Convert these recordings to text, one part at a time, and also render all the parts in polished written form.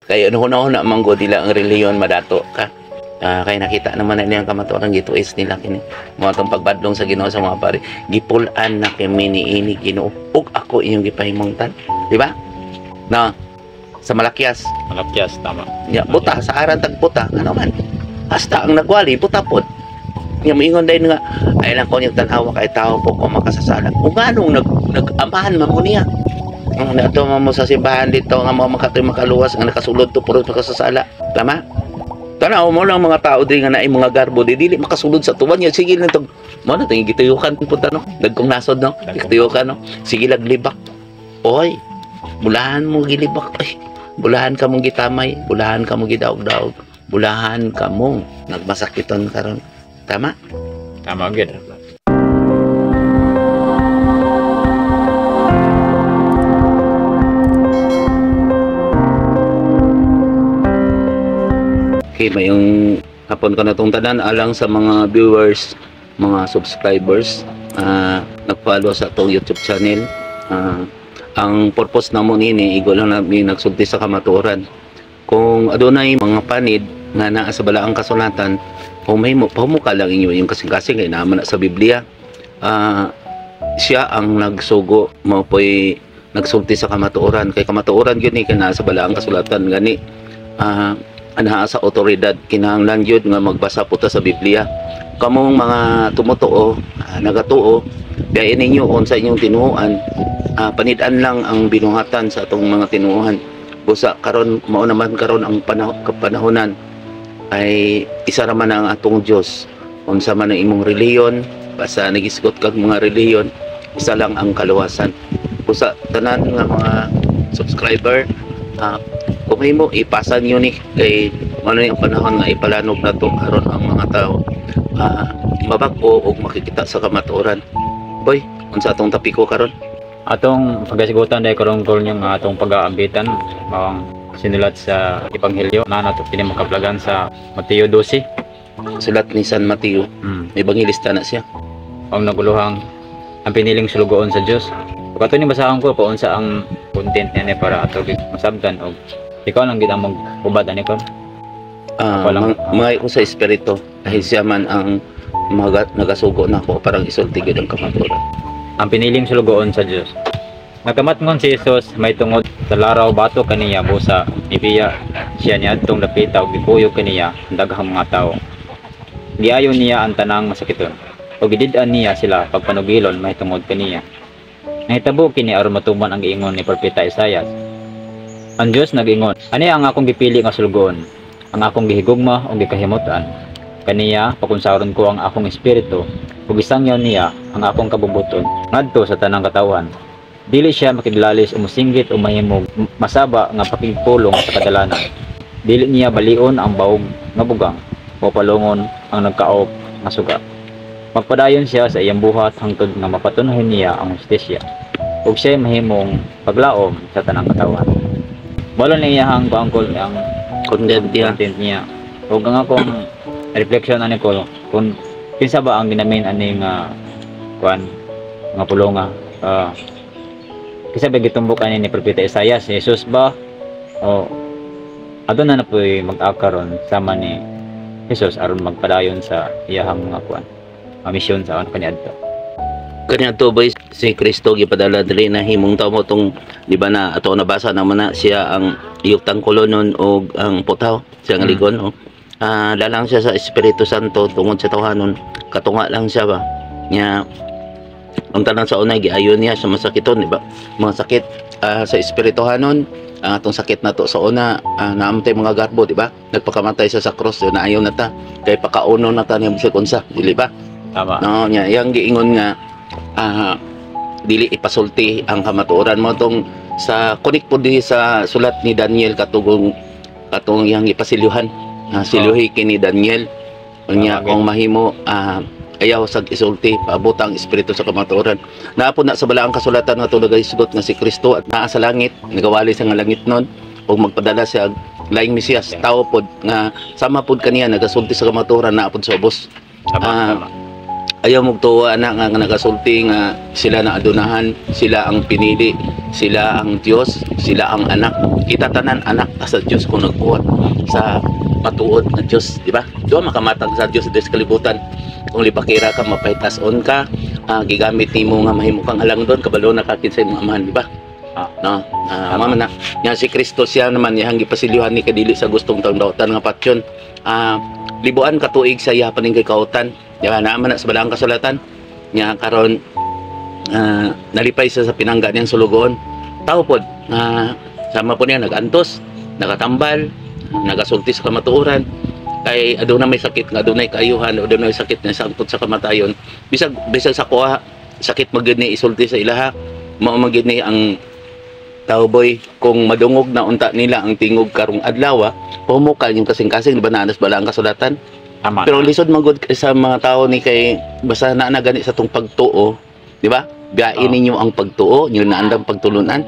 Kaya una-una manggo nila ang reliyon madato ka. Kaya nakita naman na niyang kamatuoran gito is nila kini. Mga itong pagbadlong sa Ginoo sa mga pare. Gipulan na kami niini Ginoo. Ug ako inyong gipahimungtan. Di ba? Na sa Malakyas. Malakyas, tama. Ya, buta sa aran tag puta. Ano man? Hasta ang nagwali, puta pod. Nga moingon dahil nga, ay lang ko niyong tanawa kay tao po kung makasasala. Kung anong nag-amahan man mo niya. Ato mo sa simbahan dito nga mga makatoy makaluwas nga nakasulod to puro makasasala. Tama? Tanaw mo lang mga tao din nga naay mga garbo di dili makasulod sa tuwan niya. Sige lang tong mo na ting gituyukan punta no. Dagkong nasod no. Gituyukan no. Sige laglibak. Oy. Bulahan mo gilibak. Ay. Bulahan ka mong gitamay, bulahan ka mong gidaog-daog. Bulahan ka mong nagmasakiton karon. Tama? Tama gid. Okay, may yung hapon ko na itong tanan alang sa mga viewers, mga subscribers nag-follow sa itong YouTube channel. Ang purpose na mo nini, igo lang namin nagsulti sa kamatuoran. Kung adunay mga panid nga naa sa balaang kasulatan, pamuka lang inyo yung kasing-kasing kay naman sa Biblia. Siya ang nagsugo mo po'y nagsulti sa kamatuoran. Kay kamatuoran yun kay naa sa balaang kasulatan gani. Anaa sa otoridad kinahanglan yun nga magbasa puta sa Biblia. Kamong mga tumutuo, nagatuo, gayon ninyo kung sa inyong tinuuan, panidaan lang ang binuhatan sa atong mga tinuuhan. Busa karon mao naman karon ang kapanahonan ay isa ra man ang atong Dios. Unsa man ang imong reliyon, basta nagisgot kag mga reliyon, isa lang ang kaluwasan. Busa tanan nga mga subscriber, kung mo ipasan nyo ni kay ano yung panahon nga ipalanog na to karon ang mga tao mabag-o o makikita sa kamatuoran. Boy, unsa atong tapiko karon? Atong pagasigutan dahil karong yung atong pag-aambitan ang sinulat sa Ebanghelyo na nato kini makaplagan sa Mateo 12. Sulat ni San Mateo. Ebanghilista na siya. Ang naguluhang ang piniling sulugoon sa Dios. Pagkato ni basahan ko kung unsa ang content niya para ato masabtan og ikaw lang gid ang magbubad ani ko. Mga ko sa espiritu dahil siya man ang nagasugo na ako parang isulti gid ang kamatuoran. Ang piniling sulugoon sa Dios. Nagkamatngon si Jesus may tungod sa laraw bato kaniya busa ibiya siya niadtong dapita ug gikuyog kaniya ang daghang mga tawo. Giayon niya ang tanang masakiton ug gidid-an niya sila pagpanugilon may tungod kaniya. Nahitabo kini aron matuman ang giingon ni propeta Isaias. Ang Dios nag-ingon, ani ang akong gipili nga sulugoon, ang akong gihigugma o gikahimutan. Kaniya pakunsaron ko ang akong espiritu ug isangyaw niya ang akong kabubuton ngadto sa tanang katawhan. Dili siya makidlalis o musinggit o mahimog masaba nga pakigpulong sa kadalanan. Dili niya balion ang bawog nga bugang o palungon ang nagkaop nga suga. Magpadayon siya sa iyang buhat hangtod nga mapatunahin niya ang hustisya ug siya mahimong paglaom sa tanang katawhan. Wala na iyahang bangkol ang content niya. Ug ang akong reflection ani ko kung kinsa ba ang ginamin ani nga nga pulonga kinsa ba gitumbok ani ni propeta Isaias, si Jesus ba o aduna na po'y mag-akaron sama ni Jesus aron magpadayon sa iyahang mga misyon sa kaniadto. Kaniadto ba si Kristo gipadala diri na himong tawo mo tong di ba na ato nabasa naman na siya ang iyuktang kolonon o ang putaw siya ang ligon no. Lalang siya sa Espiritu Santo tungod sa tawhanon katunga lang siya ba nya ang tanan sa una giayon niya sa masakiton di ba mga sakit sa espirituhanon atong sakit nato sa una naamtay mga garbo di ba nagpakamatay sa krus naayon na ta kay pakauno na ta niya bisag unsa dili ba tama no nya yang giingon nga dili ipasulti ang kamatuoran mo tong sa kunik po di sa sulat ni Daniel katong yang ipasilyuhan silyuhi kini Daniel nya kung mahimo ayaw sag isulti paabot ang espiritu sa kamatuoran naapod na sa balaang kasulatan nga nagasugot nga si Kristo at naa sa langit nagawali sa nga langit nun ug magpadala siya laing Mesiyas tao pod nga sama pod kaniya nagasulti sa kamatuoran naapod sa ubos ayaw magtuwa na nga nagasulti nga sila na adunahan, sila ang pinili, sila ang Dios, sila ang anak. Kita tanan anak sa Dios kung nagbuhat sa matuod na Dios, di ba? Doon makamatag sa Dios sa kalibutan. Kung libakira ka, mapaitas-on ka, gigamit nimo nga mahimo kang halang doon, kabalo na kakin sa imong amahan, di ba? No, mama na. Nya si Kristo siya naman yang gipasilyuhan ni kadili sa gustong taong dautan nga patyon. Libuan ka tuig sa iya paning kay kautan. Nya naman na sa balaang kasulatan. Nya karon nalipay sa pinangga niyang sulugon. Tao pod sama po niya nagantos, nagatambal, nagasulti sa kamatuoran. Kay aduna may sakit nga adunay kaayuhan, adunay sakit nga sangtod sa kamatayon. Bisag sa kuha sakit magid ni isulti sa ilaha. Mao magid ni ang tao boy kung madungog na unta nila ang tingog karong adlaw, pumukal yung kasing-kasing bananas bala ang kasulatan. Tama. Pero lisod magud sa mga tao ni kay basta na gani sa tong pagtuo, di ba? Biyain ninyo ang pagtuo, yun na andang pagtulunan.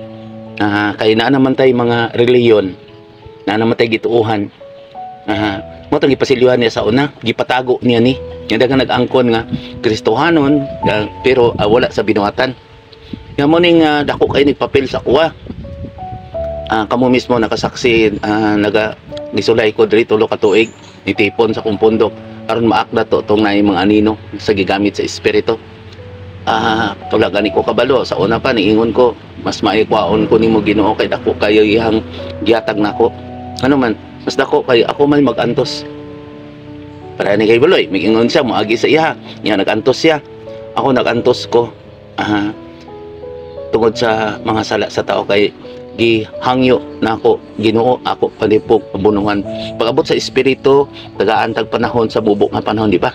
Kay na naman tay mga reliyon, na naman tay gituuhan. Mo tang gipasilyuhan niya sa una, gipatago niya ni. Nga daghang nag-angkon nga Kristohanon, pero wala sa binuhatan. Nga mo ning dako kay nagpapel sa kuha. Kamo mismo nakasaksi, nisulay ko diri tulo ka tuig, nitipon sa kong pundok aron maakda to tong naay mga anino sa gigamit sa espiritu. Tula gani ko kabalo sa una pa niingon ko, mas maikwaon ko nimo Ginoo kay dako kayo ihang gihatag nako. Ano man, mas dako kay ako man magantos. Para ni kay Baloy, migingon siya moagi sa iya, niya nagantos siya. Ako nagantos ko. Tungod sa mga sala sa tao kay gihangyo na ako Ginoo ako palipog pabunuhan pag-abot sa espiritu tagaan tag panahon sa bubok nga panahon, di ba?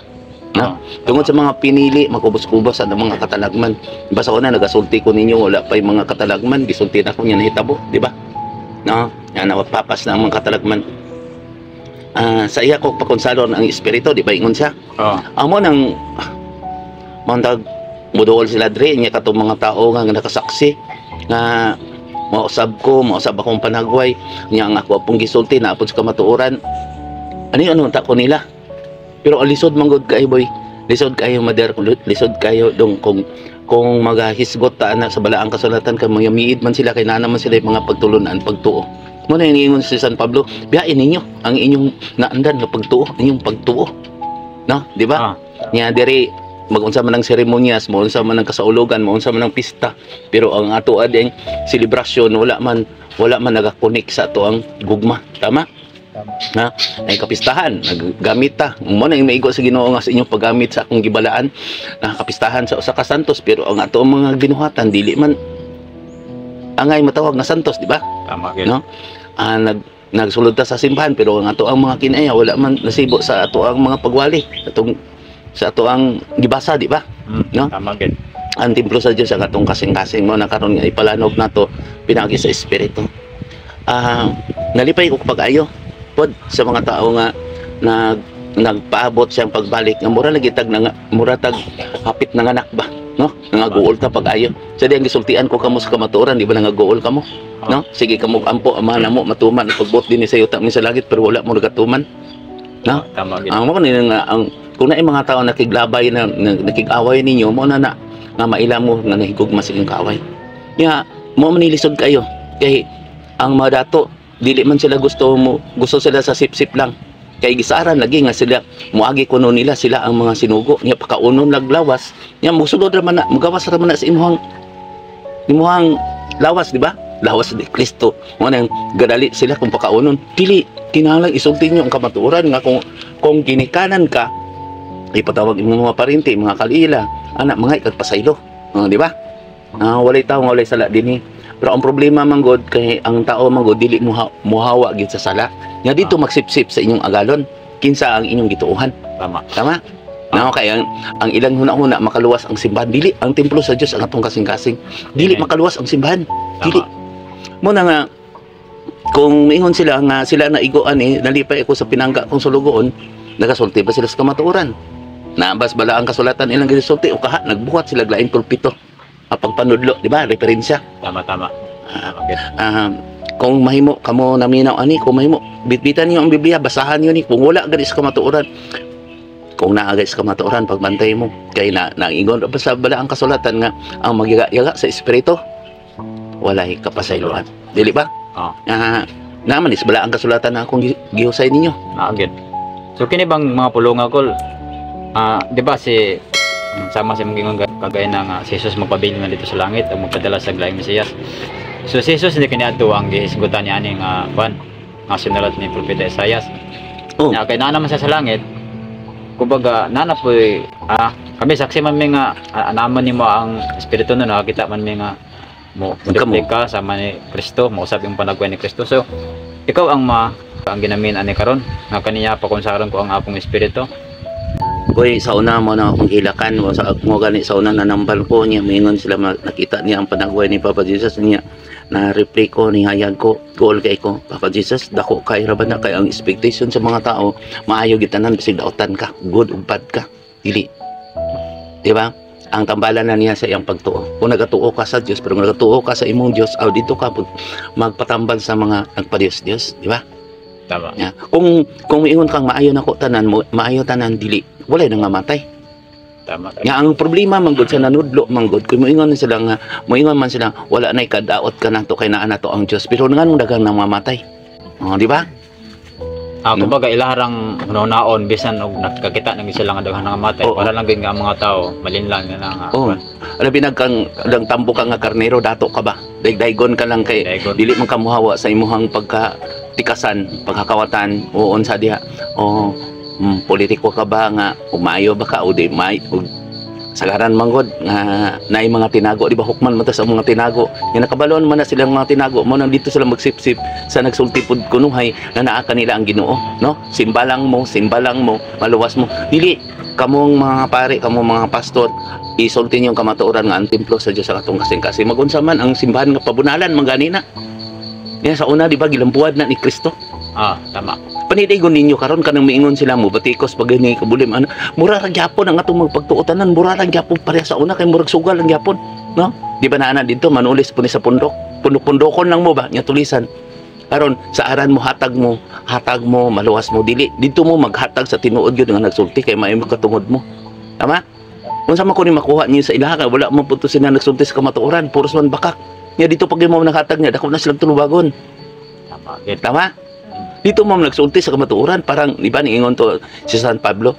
No? Tungod sa mga pinili makubos-kubos ang mga katalagman, basta una nagasulti ko ninyo wala pa yung mga katalagman, gisulti na ko niya nahitabo, di ba? No, yan napapas na ang mga katalagman. Sa iya ko pakonsalo ang espiritu, di ba ingon siya? Amo nang mantag muduol sila dre niya katong mga tao nga nakasaksi nga mausab akong panagway niya ang ako apong gisulti na apon sa kamatuoran. Ano ta ko nila, pero alisod manggod kayo boy, lisod kayo mader, lisod kayo dong kung magahisgot ta na sa balaang kasulatan kay mayamiid man sila kay naa naman sila yung mga pagtulunan pagtuo. Mo na iniingon si San Pablo, biyain ninyo ang inyong naandan nga pagtuo, inyong pagtuo, no, di ba? Nya diri magunsa man ng seremonyas, magunsa man ng kasaulugan, magunsa man ng pista, pero ang ato ading selebrasyon wala man nagakonek sa ato ang gugma, tama? Na ay kapistahan naggamit ta mo na maigo sa Ginoo nga sa inyong paggamit sa akong gibalaan na kapistahan sa usa ka santos, pero ang ato mga binuhatan dili man angay matawag na santos, di ba? Tama gyud. No? Nagsulod ta sa simbahan, pero ang ato ang mga kinaya wala man nasibo sa ato ang mga pagwali sa ato ang gibasa, di ba? No? Tama gyud. Ang templo sa Dios ang atong kasing-kasing mo na karon nga ipalanog nato pinagi sa espiritu. Nalipay ko pag-ayo pod sa mga tao nga nagpaabot siyang pagbalik nga mura lagi tag hapit nanganak ba, no? Nangaguol ta pag-ayo. Sa di ang gisultian ko kamo sa kamatuoran, di ba nangaguol kamo? No? Sige kamo ampo amahan mo matuman pagbot din sa yuta minsan langit pero wala mo nagatuman. No? Tama gyud. Ang mo nga kung naay mga tao nakiglabay na nakig-away ninyo mo na nga maila mo nga nahigugma sa inyong kaaway. Nya mo manilisod kayo kay ang mga dato dili man sila gusto sila sa sip-sip lang. Kay gisaran lagi nga sila muagi kuno nila sila ang mga sinugo nya pakaunon naglawas nya musulod ra man na mugawas ra man na sa imuhang lawas, di ba? Lawas ni Kristo. Mo nang gadali sila kung pakaunon dili kinahanglan isulti nyo ang kamatuoran nga kung ginikanan ka ipatawag imong mga parinti mga kalila anak mga ikagpasaylo, di ba? Walay tao nga walay sala dinhi. Pero ang problema manggod kay ang tao manggod dili muhawa gid sa sala. Nya dito magsipsip sa inyong agalon kinsa ang inyong gituuhan. Tama? No, kay ang ilang huna-huna makaluwas ang simbahan, dili ang templo sa Dios ang atong kasing-kasing. Dili makaluwas ang simbahan. Dili. Mo na nga kung miingon sila nga sila na igoan nalipay ako sa pinangga kong sulugoon, nagasulti ba sila sa kamatuoran? Nabas bala ang kasulatan ilang gisulti o kaha nagbuhat sila laing pulpito. Pagpanudlo, di ba? Referensya. Tama. Kung mahimo kamo naminaw ani, kung mahimo bitbitan niyo ang Biblia, basahan niyo ni kung wala gani sa kamatuoran. kung naagay sa kamatuoran pagbantay mo kay naingon pa sa balaang kasulatan nga ang magyaga-yaga sa espiritu walay kapasayloan, dili ba? Naman is balaang kasulatan na akong gihusay ninyo. Agad. So kini bang mga pulunga kol, di ba si sama si mga kagaya na si Jesus magpabiling na dito sa langit o magpadala sa laing Mesiyas. So si Jesus hindi kaniadto ang gihisgutan niya ani nga nga sinulat ni Propeta Isaias. Nga kay naman siya sa langit. Kumbaga nana po kami saksi man mi nga naman nimo ang espiritu no nakita man mi nga mo ka sama ni Kristo, mo usab yung panagkuha ni Kristo. So ikaw ang ang ginamin ani karon nga kaniya pa konsaron ko ang akong espiritu. Koy sa una mo na akong ilakan mo sa mo gani sa una nanambal ko niya mingon sila nakita niya ang panagkuha ni Papa Jesus niya na replay ko ni hayag ko goal kay ko Papa Jesus dako kay raban na kay ang expectation sa mga tao maayo gitanan bisig daotan ka good ug bad ka dili, di ba? Ang tambalan na niya sa iyang pagtuo. Kung nagatuo ka sa Diyos, pero kung nagatuo ka sa imong Diyos, dito ka magpatambal sa mga nagpa-Diyos, di ba? Tama. Yeah. Kung miingon kang maayo nako tanan mo, maayo tanan dili, walay nang mamatay. Tama. Nga ang problema manggod sa nanudlo manggod kung moingon sila nga moingon man sila wala nay kadaot ka nato kay naa nato ang Dios pero nganong daghang nang mamatay. Di ba? Kumbaga ilaharang naon bisan og nakakita nang sila nga daghang nangamatay para lang gyud nga ang mga tao malinlang nga alabi nagkang tambo ka nga karnero dato ka ba daygon ka lang kay dili man ka mohawa sa imuhang pagkatikasan pagkakawatan uon sa diha politiko ka ba nga umayo ba ka o di may sagaran manggod nga naay mga tinago di ba hukman man ta sa mga tinago nga nakabalon man na silang mga tinago mo nang dito sila magsipsip sa nagsultipod kunuhay nga naa kanila ang Ginoo no simbalang mo maluwas mo dili kamong mga pare kamong mga pastor isulti niyo ang kamatuoran nga ang templo sa Dios sa katong kasing-kasi magunsa man ang simbahan nga pabunalan manganina yan sa una di ba gilambuad na ni Kristo. Tama. Panidigon ninyo karon kanang miingon sila mo batikos pag ni kabulim mura ra gyapon ang atong magpagtuotanan mura ra gyapon pareha sa una kay murag sugal ang gyapon no di ba naa dito manulis po ni sa pundok-pundokon lang mo ba nya tulisan karon sa aran mo hatag mo maluwas mo dili dito mo maghatag sa tinuod gyud nga nagsulti kay maay makatungod mo tama unsa man ko ni makuha niyo sa ilaha wala man pud to sila nagsulti sa kamatuoran puros man bakak nya dito pag mo naghatag niya dako na silang tulubagon tama dito mo nagsulti sa kamatuoran parang di ba niingon to si San Pablo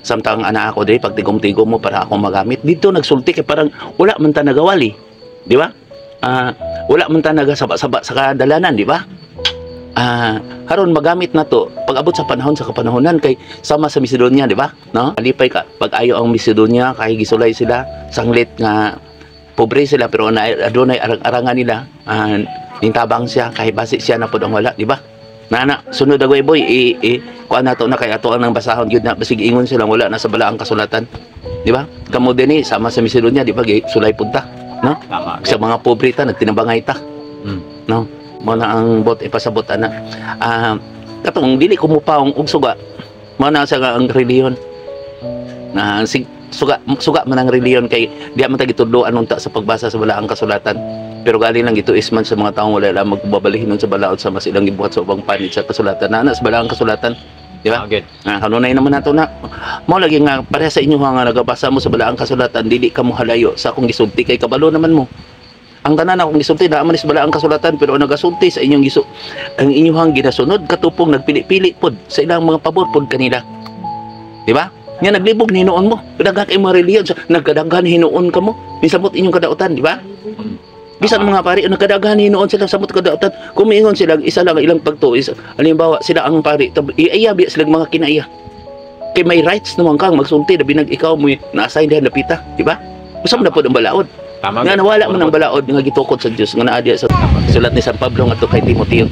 samtang ana ako diri pag tigom-tigom mo para ako magamit dito nagsulti kay parang wala man ta nagawali di ba wala man ta nagasaba-saba sa kadalanan di ba haron magamit na to pag abot sa panahon sa kapanahonan kay sama sa Macedonia di ba no alipay ka pag ayo ang Macedonia kay gisulay sila sanglit nga pobre sila pero adunay arangan nila nintabang siya kay basi siya na pud ang wala di ba nana sunod agway boy kuan nato na kay ato ang basahon gyud na basig ingon sila wala na sa balaang kasulatan di ba kamo dinhi sama sa Macedonia di ba sulay punta no sa mga pobre ta nagtinabangay ta no mo na ang bot ipasabot ana katong dili ko mupaong og suga mo na sa ang reliyon na suga man ang reliyon kay di man ta gitudloan unta sa pagbasa sa balaang kasulatan pero galing lang ito isman sa mga taong wala lang magbabalihinon sa balaod sa mas ilang gibuhat sa ubang panit sa kasulatan na sa balaang kasulatan di ba kanunay naman nato na mo lagi nga pareha sa inyo nga nagabasa mo sa balaang kasulatan dili ka mo halayo sa akong gisulti kay kabalo naman mo ang tanan akong gisulti na man sa balaang kasulatan pero nagasulti sa inyong ang inyong ginasunod katupong nagpili-pili pod sa ilang mga pabor pod kanila di ba nga naglibog ni hinuon mo kadaghan kay mga reliyon nagkadaghan hinuon ka mo misabot inyong kadautan di ba bisan mga pari nagkadaghan hinuon sila samot kadautan kumiingon sila isa lang ilang pagtuis halimbawa sila ang pari iya biya sila mga kinaiya kay may rights naman kang magsulti labi nag ikaw mo na-assign diha lapita di ba usam na pod ang balaod nga nawala man ang balaod nga gitukod sa Dios nga naa diha sa sulat ni San Pablo ngadto kay Timoteo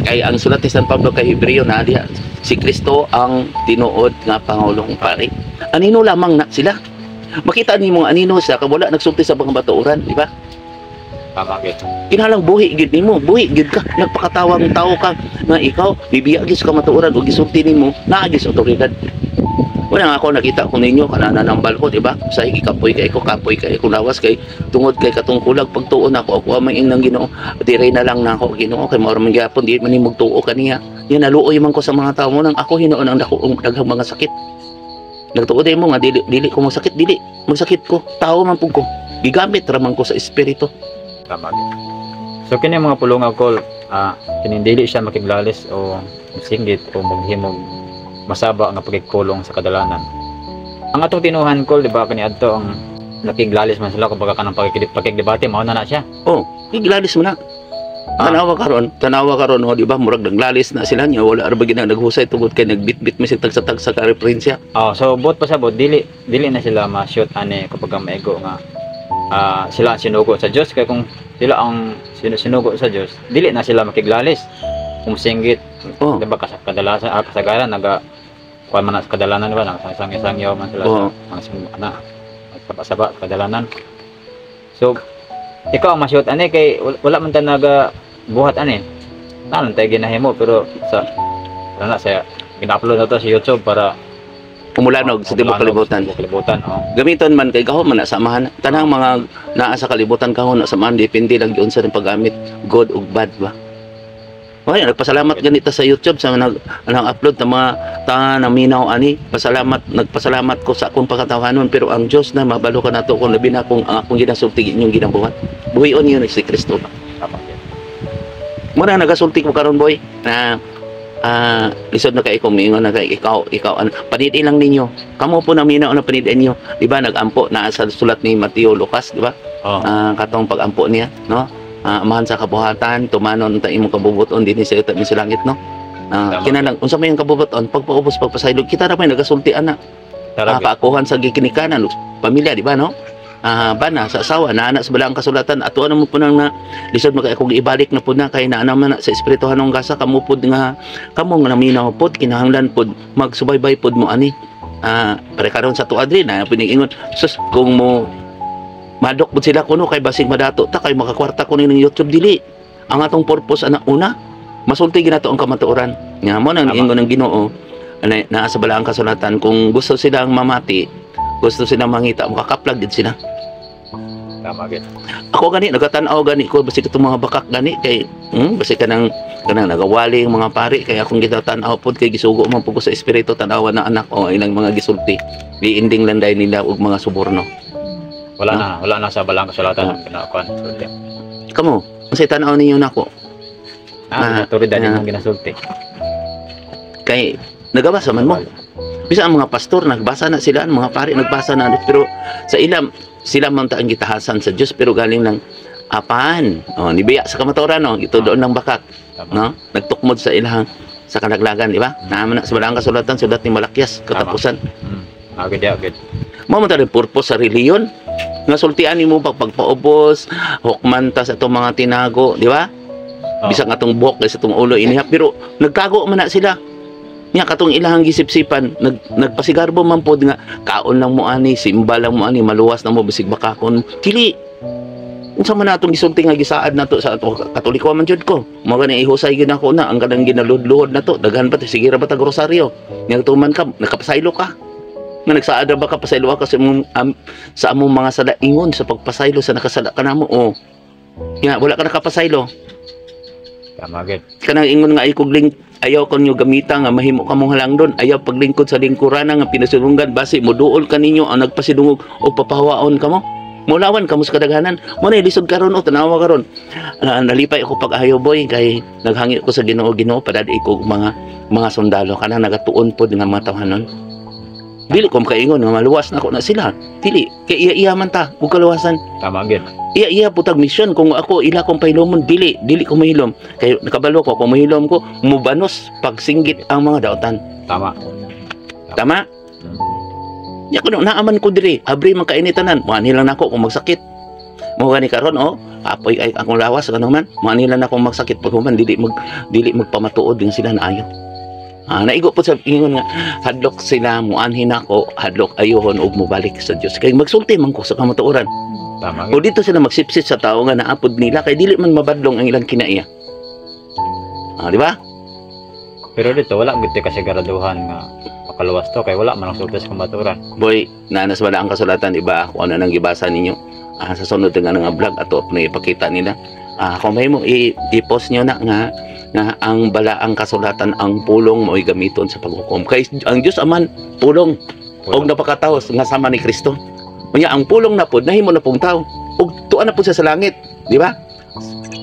kay ang sulat ni San Pablo kay Hebreo naa diha si Kristo ang tinuod nga pangulong pari anino lamang na sila makita nimo anino sa wala nagsulti sa mga batuoran di ba kinalang buhi gid nimo buhi gid ka nagpakatawang tao ka nga ikaw bibiya gid sa kamatuoran ug gisulti nimo naa gid sa otoridad wala nga ako nakita ko ninyo kanana nambal ko di ba sa kapoy kay lawas kay tungod kay katungkulag pagtuon ako may ing nang Ginoo dire na lang na ako Ginoo kay mao man gyapon di man ni magtuo kaniya yan naluoy man ko sa mga tao mo nang ako hinuon ang daghang mga sakit Nagtuod mo nga dili ko masakit, dili magsakit ko. Tao man pug ko. Gigamit raman ko sa espiritu. Tama. So kini mga pulong kol, kini dili siya makiglalis o singgit o maghimog masaba nga pagigpulong sa kadalanan. Ang atong tinuhan kol, di ba, kani adto ang nakiglalis man sila kapag kanang pagkigdebate mao na siya. Oh, iglalis mo na. Tanawa karon ho, di ba, murag naglalis na sila niya, wala ra ba gina naghusay tungod kay nagbitbit mi tag sa ka-referensya. So bot pa sa bot dili na sila ma-shoot ani kapag maigo nga sila ang sinugo sa Dios, kay kung sila ang sinugo sa Dios, dili na sila makiglalis. Kung singgit, Oh. di ba, kadalasan kasagaran naga kuan man sa kadalanan, di ba, nagsangyaw man sila Oh. sa mga saba kadalanan. So ikaw ang ma-shoot ani kay wala man ta naga buhat ani. Tanan tay ginahimo pero sa gina-upload na to sa YouTube para Umulanog sa tibok kalibutan. Kalibutan, oh. Gamiton man kay kahon man na samahan. Tanang mga naa sa kalibutan kahon na samahan, depende lang yun sa paggamit, good ug bad ba. Okay, nagpasalamat ganita sa YouTube sa nag-upload ng mga na minaw ani. Nagpasalamat ko sa akong pagkatawanon, pero ang Dios na mabalo ka nato kung labi na kung ang akong ginasulti inyong ginabuhat. Buhion yun si Kristo. Muna nagasulti ko karon boy na lisod na kay ko mingon na kay ikaw ano, panidin lang ninyo. Kamo po na minaw na panidin niyo. Di ba nagampo na sa sulat ni Mateo, Lucas, di ba? Oh. Katong pagampo niya, no? Amahan sa kabuhatan, tumanon ta imong kabubuton dinhi sa utat ni sa langit, no? Kinalang unsa may ang kabubuton, pagpaubos pagpasaylog kita ra may nagasultian na. Kaakuhan sa gikinikanan pamilya, di ba, no? Bana sa asawa na anak sa balaang kasulatan ato ano mo po nang na lisod magay kung ibalik na po na kay na naman sa espirituhan ng gasa kamo pod nga kamo nga naminaw pod kinahanglan pod magsubaybay pod mo ani pare karon sa tuadri na piningon sus kung mo madok pod sila kuno kay basig madato ta kay makakwarta kuno ning YouTube dili ang atong purpose ana una masulti ginato ang kamatuoran nga mo nang ingon ng Ginoo na sa balaang kasulatan kung gusto silang mamati gusto silang mangita makakaplag din sila. Tama gid. Ako gani nagatanaw gani ko basi katong mga bakak gani kay basi kanang nagawaling mga pari kay akong gitatanaw pod kay gisugo man pud ko sa espiritu tanawan na anak o ilang mga gisulti giinding landay nila og mga suborno. Wala na sa balang kasulatan kinakuan. Kamo unsay tanaw ninyo nako? Autoridad yung ginasulti. Kay nagabasa man mo. Bisa ang mga pastor nagbasa na sila, ang mga pari nagbasa na pero sa ilam sila man ta ang gitahasan sa Dios pero galing ng apan. Nibiya sa kamatuoran no, ito doon ng bakak, no? Nagtukmod sa ilahang sa kanaglagan, di ba? Naaman na sa balang kasulatan sulat ni Malakyas katapusan. Agad. Mao man ta rin purpose sa reliyon. Nga sultian nimo pagpaubos, hukman ta sa itong mga tinago, di ba? Bisag atong buhok sa itong ulo iniha pero nagkago man na sila. Nya katong ilahang gisip-sipan nagpasigarbo man pod nga kaon lang mo ani simba lang mo ani maluwas na mo bisig bakakon dili unsa man natong gisulti nga gisaad nato sa ato Katoliko man jud ko mo gani ihusay gyud ako na ang kanang ginalud-luhod nato daghan pa sige ra ba ta grosaryo nya tuman ka nakapasaylo ka nga nagsaad ra ba ka pasaylo ka sa among mga sadaingon sa pagpasaylo sa nakasala ka namo nya wala ka nakapasaylo. Tama gid. Kanang ingon nga ay kugling ayaw kanyo gamita nga mahimo ka mong halangdon ayaw paglingkod sa lingkuran nga pinasulungan base mo duol kaninyo ang nagpasidungog o papahawaon kamo mulawan kamo sa kadaghanan mo na lisod karon o tanawa karon nalipay ako pag ayaw boy kay naghangi ko sa Ginoo padadi ko mga sundalo kanang nagatuon pod nga mga tawhanon dili ko makaingon nga maluwas na ako na sila dili kay iya man ta ug kaluwasan. Tama gid. Iya putag mission kung ako ila kong pahilomon dili ko mahilom kay nakabalo ko kung mahilom ko mubanos pagsinggit ang mga daotan. Tama. Ya kuno naaman ko diri abri man kainitanan mo lang nako kung magsakit mo gani karon apoy ay akong lawas ano man mo lang nako magsakit pag human dili magpamatuod din sila na ayo. Naigo po sa ingon nga hadlok sila muanhin ako hadlok ayohon og mobalik sa Dios kay magsulti man ko sa kamatuoran. Tama. O dito sila magsipsit sa tao nga naapod nila kay dili man mabadlong ang ilang kinaiya. Di ba? Pero dito wala gid kasiguraduhan nga makaluwas to kay wala man ang sulti sa kamatuoran. Boy, nanas wala ang kasulatan iba kung ano nang gibasa ninyo. Sa sunod nga nga vlog ato na ipakita nila. Kung may mo i-post nyo na nga ang balaang kasulatan ang pulong mo gamiton sa paghukom kay ang Dios aman pulong og napakataos nga sama ni Kristo. Unya ang pulong na pod nahimo na pong tao ug tuan na po siya sa langit, di ba?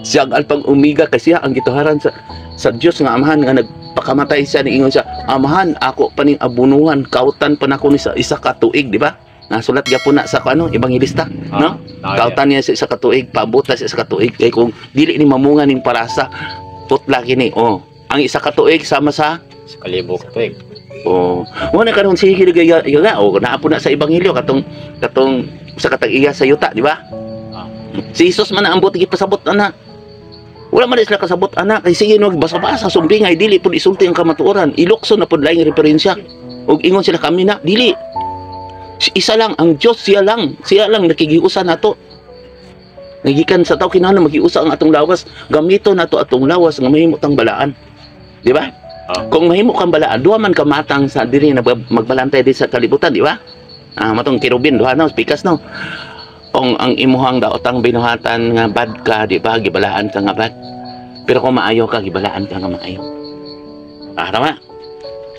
Siya ang alpang umiga kasi siya ang gituharan sa Dios nga amahan nga nagpakamatay siya ni ingon siya, amahan ako paning abunuhan kautan pa nako ni sa isa ka tuig, di ba? Nasulat gyapon na sa ano ebanghilista, no? Kautan niya sa isa ka tuig, pabuta sa isa ka tuig kay kung dili ni mamunga ning parasa putla kini. Oh, ang isa ka tuig sama sa kalibok tuig. Oh, mo na karon sige gaya o naapo na sa ebanghelyo katong sa katag iya sa yuta, di ba? Si Jesus man ang buti pasabot ana. Wala man sila kasabot ana kay sige no basa-basa sumbingay dili pud isulti ang kamatuoran. Ilokso na pud laing referensya. Ug ingon sila kami na dili. Isa lang ang Dios, siya lang nakigiusa nato. Nagikan sa tao kinahanglan magiusa ang atong lawas, gamito nato atong lawas nga mahimo tang balaan. Di ba? Kung mahimo kang balaan, duha man ka matang sa diri na magbalantay di sa kalibutan, di ba? Matong kirubin duha na pikas no. Kung ang imuhang daotang binuhatan nga bad ka, di ba? Gibalaan ka nga bad. Pero kung maayo ka, gibalaan ka nga maayo. Tama?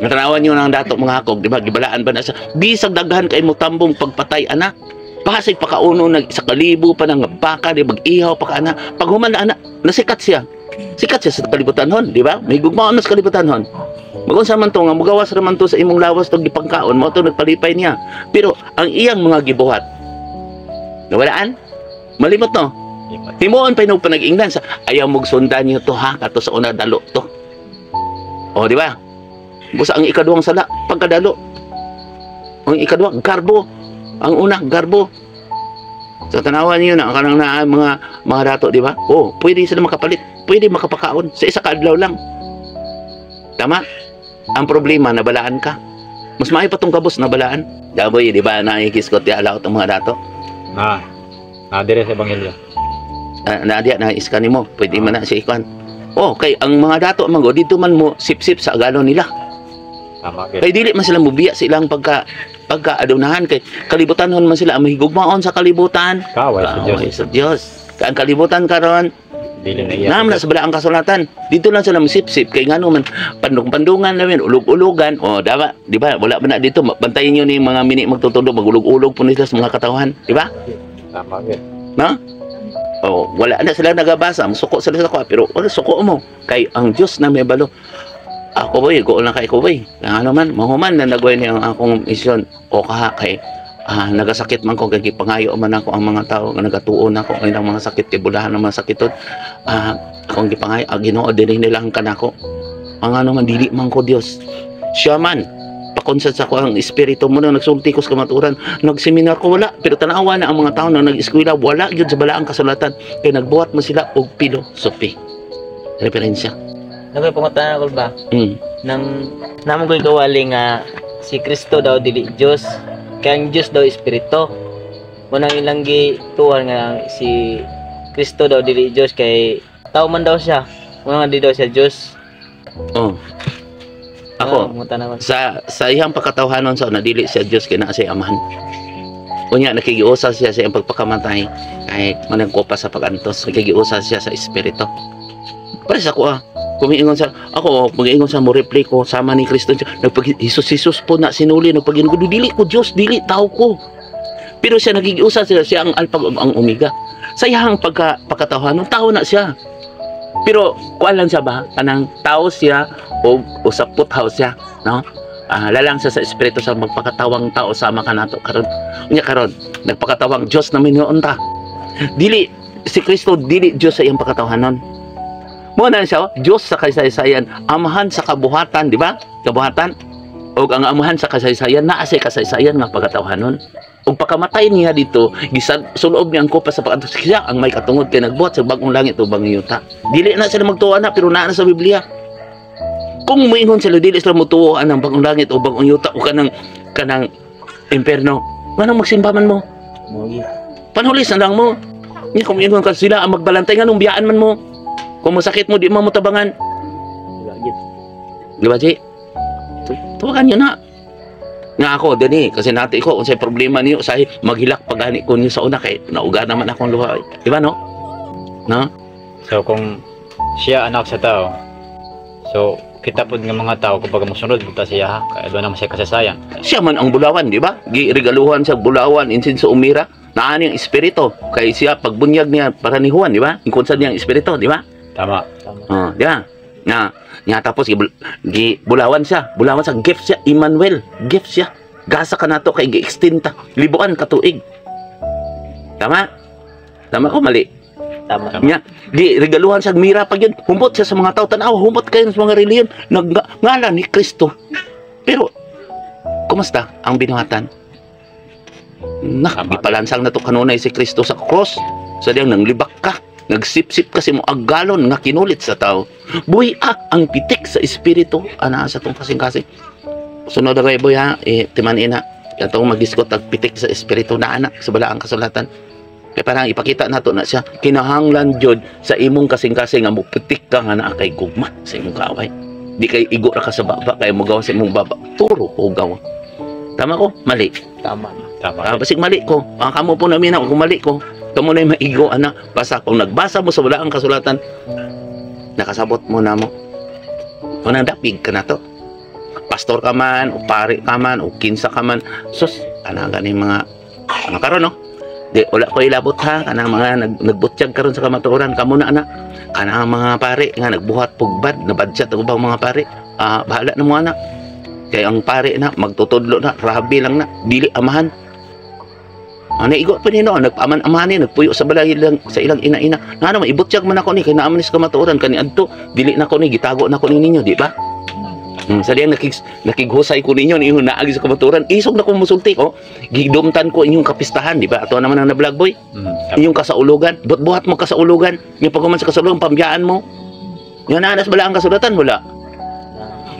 Natanawan nyo ng dato mga hakog, di ba? Gibalaan ba na sa bisag daghan kay mo tambong pagpatay anak. Pasig pakauno nag sa kalibo pa ng baka, di mag-ihaw pa ka anak. Pag human na anak, nasikat siya. Sikat siya sa kalibutan hon, di ba? May gugmaon na sa kalibutan hon. Magunsa man to nga mugawas ra man to sa imong lawas tong gipangkaon, mao to nagpalipay niya. Pero ang iyang mga gibuhat nawalaan, malimot no. Himuon pa nung panag-ingnan sa ayaw mong sundan niyo to ha, kato sa una dalo to. O di ba? Busa ang ikaduhang sala, pagkadalo. Ang ikaduha, garbo. Ang una, garbo. Sa tanawan niyo na, kanang na mga dato, di ba? Oh, pwede sila makapalit. Pwede makapakaon. Sa isa kaadlaw lang. Tama? Ang problema, nabalaan ka. Mas maayo pa tong kabos, nabalaan. Daboy, di ba, nakikiskot di alaw itong mga dato? Dire sa ebanghelyo. Nadia, na-iskan mo. Pwede man na siya ikon. Oh, kay ang mga dato, mango, dito man mo sip-sip sa agalo nila. Tama, kay dili man sila mubiya silang pagka-adunahan kay kalibutan hon man sila mahigugmaon sa kalibutan. Kaway sa Dios. Sa Dios. Kay ang kalibutan karon Dili na iya. nam na sa balaang kasulatan. Dito lang sila masip-sip kay ngano man pandung-pandungan namin ulog-ulogan. Oh, dawa, di ba? Wala man na dito bantayan niyo ni mga mini magtutulog magulog-ulog po nila sa mga katawhan, di ba? Tama gyud. No? Oh, wala na sila nagabasa, suko sila sa kwa pero wala suko mo kay ang Dios na may balo. Ako boy, go lang kay ko boy. Ano man, mahuman na nagawin niya ang akong misyon o kaha kay nagasakit man ko kay pangayo man ako ang mga tao nga nagatuon ako ay ng mga sakit kay bulahan ng mga sakiton. Akong gipangayo Ginoo dinhi nilang kanako. Ang ano man dili man ko Dios. Siya man pakonsent sa ko ang espiritu mo na nagsulti ko sa kamaturan, nagseminar ko wala, pero tanawa na ang mga tao na nag-eskwela wala gyud sa balaang kasulatan kay nagbuhat mo sila og philosophy. Referensya. Nagay pangutan ako ba? Mm. Namo ko'y kawali nga si Kristo daw dili Dios, kaya ang Dios daw espiritu. Munang ilang gituan nga si Kristo daw dili Dios kay tao man daw siya. Muna nga di daw siya Dios. Oh. Ako pangutan ako. sa iyang pagkatawhanon sa nadili siya Dios kay naa siya amahan. Unya nakigiusa siya sa iyang pagpakamatay kay managkopa sa pagantos, nakigiusa siya sa espiritu. Para sa ko kumiingon sa ako mag-ingon sa mo replay ko sama ni Kristo nagpag Jesus po na sinuli nagpaginugo dili ko Dios dili tao ko pero siya nagigiusa siya ang alpha ang omega sa iyang pagkatawhanon tao na siya pero kuan lang siya ba kanang tao siya o sa puthaw siya no lalang siya sa espiritu sa magpakatawang tao sama kanato karon unya karon nagpakatawang Dios na minyoon ta dili si Kristo dili Dios sa iyang pagkatawhanon. Muna siya, Diyos sa kasaysayan, amahan sa kabuhatan, di ba? Kabuhatan. O ang amahan sa kasaysayan, naa sa kasaysayan nga pagkatawhanon. O pagkamatay niya dito, sulob niya ang kupa sa pagkatos. Siya ang may katungod kay nagbuhat sa bagong langit o bagong yuta. Dili na sila magtuwa na, pero naa na sa Biblia. Kung muingon sila, dili sila mutuwaan ng bagong langit o bagong yuta o kanang imperno. Manang magsimbaman mo? Panhulis na lang mo. Nga kung muingon ka sila ang magbalantay nga nung biyaan man mo. Kung masakit mo, di mo mutabangan. Di ba, Jay? Tawagan nyo na. Nga ako, din kasi natin ko, kung sa'y problema niyo, sa'y maghilak paghani ko niyo sa una, kay nauga naman akong luha. Di ba, no? No? So kung siya anak sa tao, so kita po ng mga tao kumbaga musunod buta siya ha. Kaya doon naman siya kasasayan. Siya man ang bulawan, di ba? Giregaluhan sa bulawan, insinso umira, naan yung espiritu. Kay siya, pagbunyag niya para ni Juan, di ba? Ingkunsan niya ang espiritu, di ba? Tama. Di ba? Nga tapos, bulawan siya. Bulawan siya, gift siya, Emmanuel. Gift siya. Gasa ka na to kay gi-extinta. Libuan katuig. Tama? Tama ko, mali. Tama. Nya, di regaluhan sa mira pag yun. Humbot siya sa mga tao, tanaw, humbot kayo sa mga reliyon. Ngalan ni Kristo. Pero, kumusta ang binuhatan? Gipalansang na to kanunay si Kristo sa cross. Sa diyang nanglibak ka. Nagsip-sip kasi mo agalon nga kinulit sa tao. Buhi ang pitik sa espiritu. Ana sa tong kasing-kasing. Sunod na kayo, boy ha. Timan ina. Itong magiskot ang pitik sa espiritu na anak sa balaang kasulatan. Kaya parang ipakita nato na siya kinahanglan jud sa imong kasing-kasing nga mupitik ka nga naa kay gugma sa imong kaaway. Di kay igo ra ka sa baba kay mo gawa sa imong baba. Turo o gawa. Tama ko? Mali. Tama. Basig mali ko. Kamo po namin ako kung mali ko. Kamo na maigo ana. Basta kung nagbasa mo sa balaang kasulatan, nakasabot mo na mo. Kung dapig ka na to. Pastor ka man, o pari ka man, o kinsa ka man. Sus, ana ganing mga karon no? Di, wala ko ilabot ha, kanang mga nagbutsyag karon sa kamatuoran, kamo na anak. Kanang mga pare nga nagbuhat pugbad, nabadsyat ang ubang mga pare. Bahala na mo anak. Kaya ang pare na, magtutudlo na, rabi lang na, dili amahan. Naigo pa nino, nagpaaman-amahan ni, nagpuyo sa balay lang, sa ilang ina-ina. Nga naman, ibutsyag man ako ni, kaya naaman sa kamatuoran, kani adto, dili na ko ni, gitago na ko ni ninyo, di ba? Sa diyang nakighusay ko ninyo, inyong naagi sa kamaturan, isog na kong musulti ko, gidumtan ko inyong kapistahan, di ba? Ato naman ang na-vlog boy, inyong kasaulugan, buhat mo kasaulugan, yung pagkuman sa kasaulugan, pambiyaan mo, yung naanas bala ang kasulatan, wala.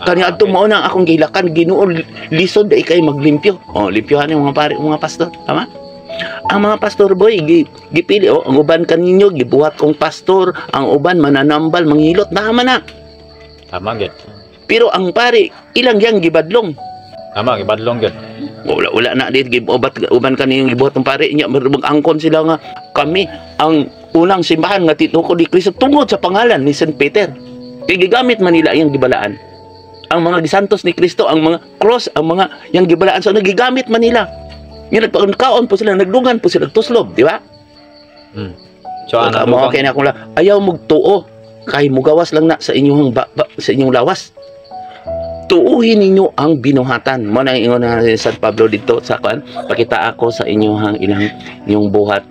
Kanya ato mo na akong gilakan, ginuol, lisod, ay kayo maglimpyo. Limpyohan yung mga pare, mga pastor, tama? Ang mga pastor boy, gipili, ang uban kaninyo, gibuhat kong pastor, ang uban mananambal, manghilot, naman na. Tama gid. Pero ang pare, ilang yang gibadlong. Tama, gibadlong gid. Wala na dit uban kaniyong gibuhat ng pare niya, mag-angkon sila nga kami ang unang simbahan nga tinuko ni Kristo tungod sa pangalan ni St. Peter. Kay gigamit man nila iyang gibalaan. Ang mga gisantos ni Kristo, ang mga cross, ang mga yang gibalaan sa nagigamit man nila. Nga nagpakaon po sila, nagdungan po sila tuslob, di ba? So ano mo kay na akong ayaw magtuo kay mugawas lang na sa inyong sa inyong lawas. Tuuhin ninyo ang binuhatan. Mo nang ingon na San Pablo dito sa kan, pakita ako sa inyong inyong buhat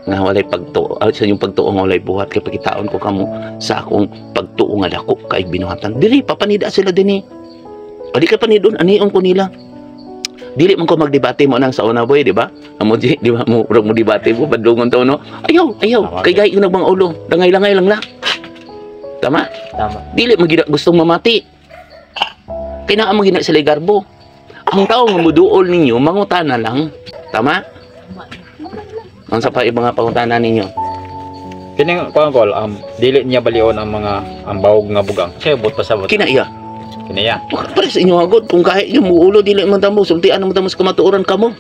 nga walay pagtuo, sa inyong pagtuo nga walay buhat kay pakitaon ko kamo sa akong pagtuo nga dako kay binuhatan. Dili papanida sila dinhi. Adi ka panidon anion ko nila. Dili man ko magdebate mo nang sa una boy, di ba? Amo di ba mo debate mo badlongon to no? Ayaw, kay gay ko nagbang ulo, langay-langay lang la. Tama? Dili magida gustong mamati. Kaya mo gina sila garbo. Ang tao nga muduol ninyo, mangutana lang. Tama? Ang sa pa ibang pangutana ninyo. Kining kuangkol, dili niya balion ang mga bawog nga bugang. Siya but pasabot. Kinaiya. Kinaya. Pare sa inyo agad, kung kahit yung muulo, dili man tamo, sultian mo tamo sa kamatuoran kamo.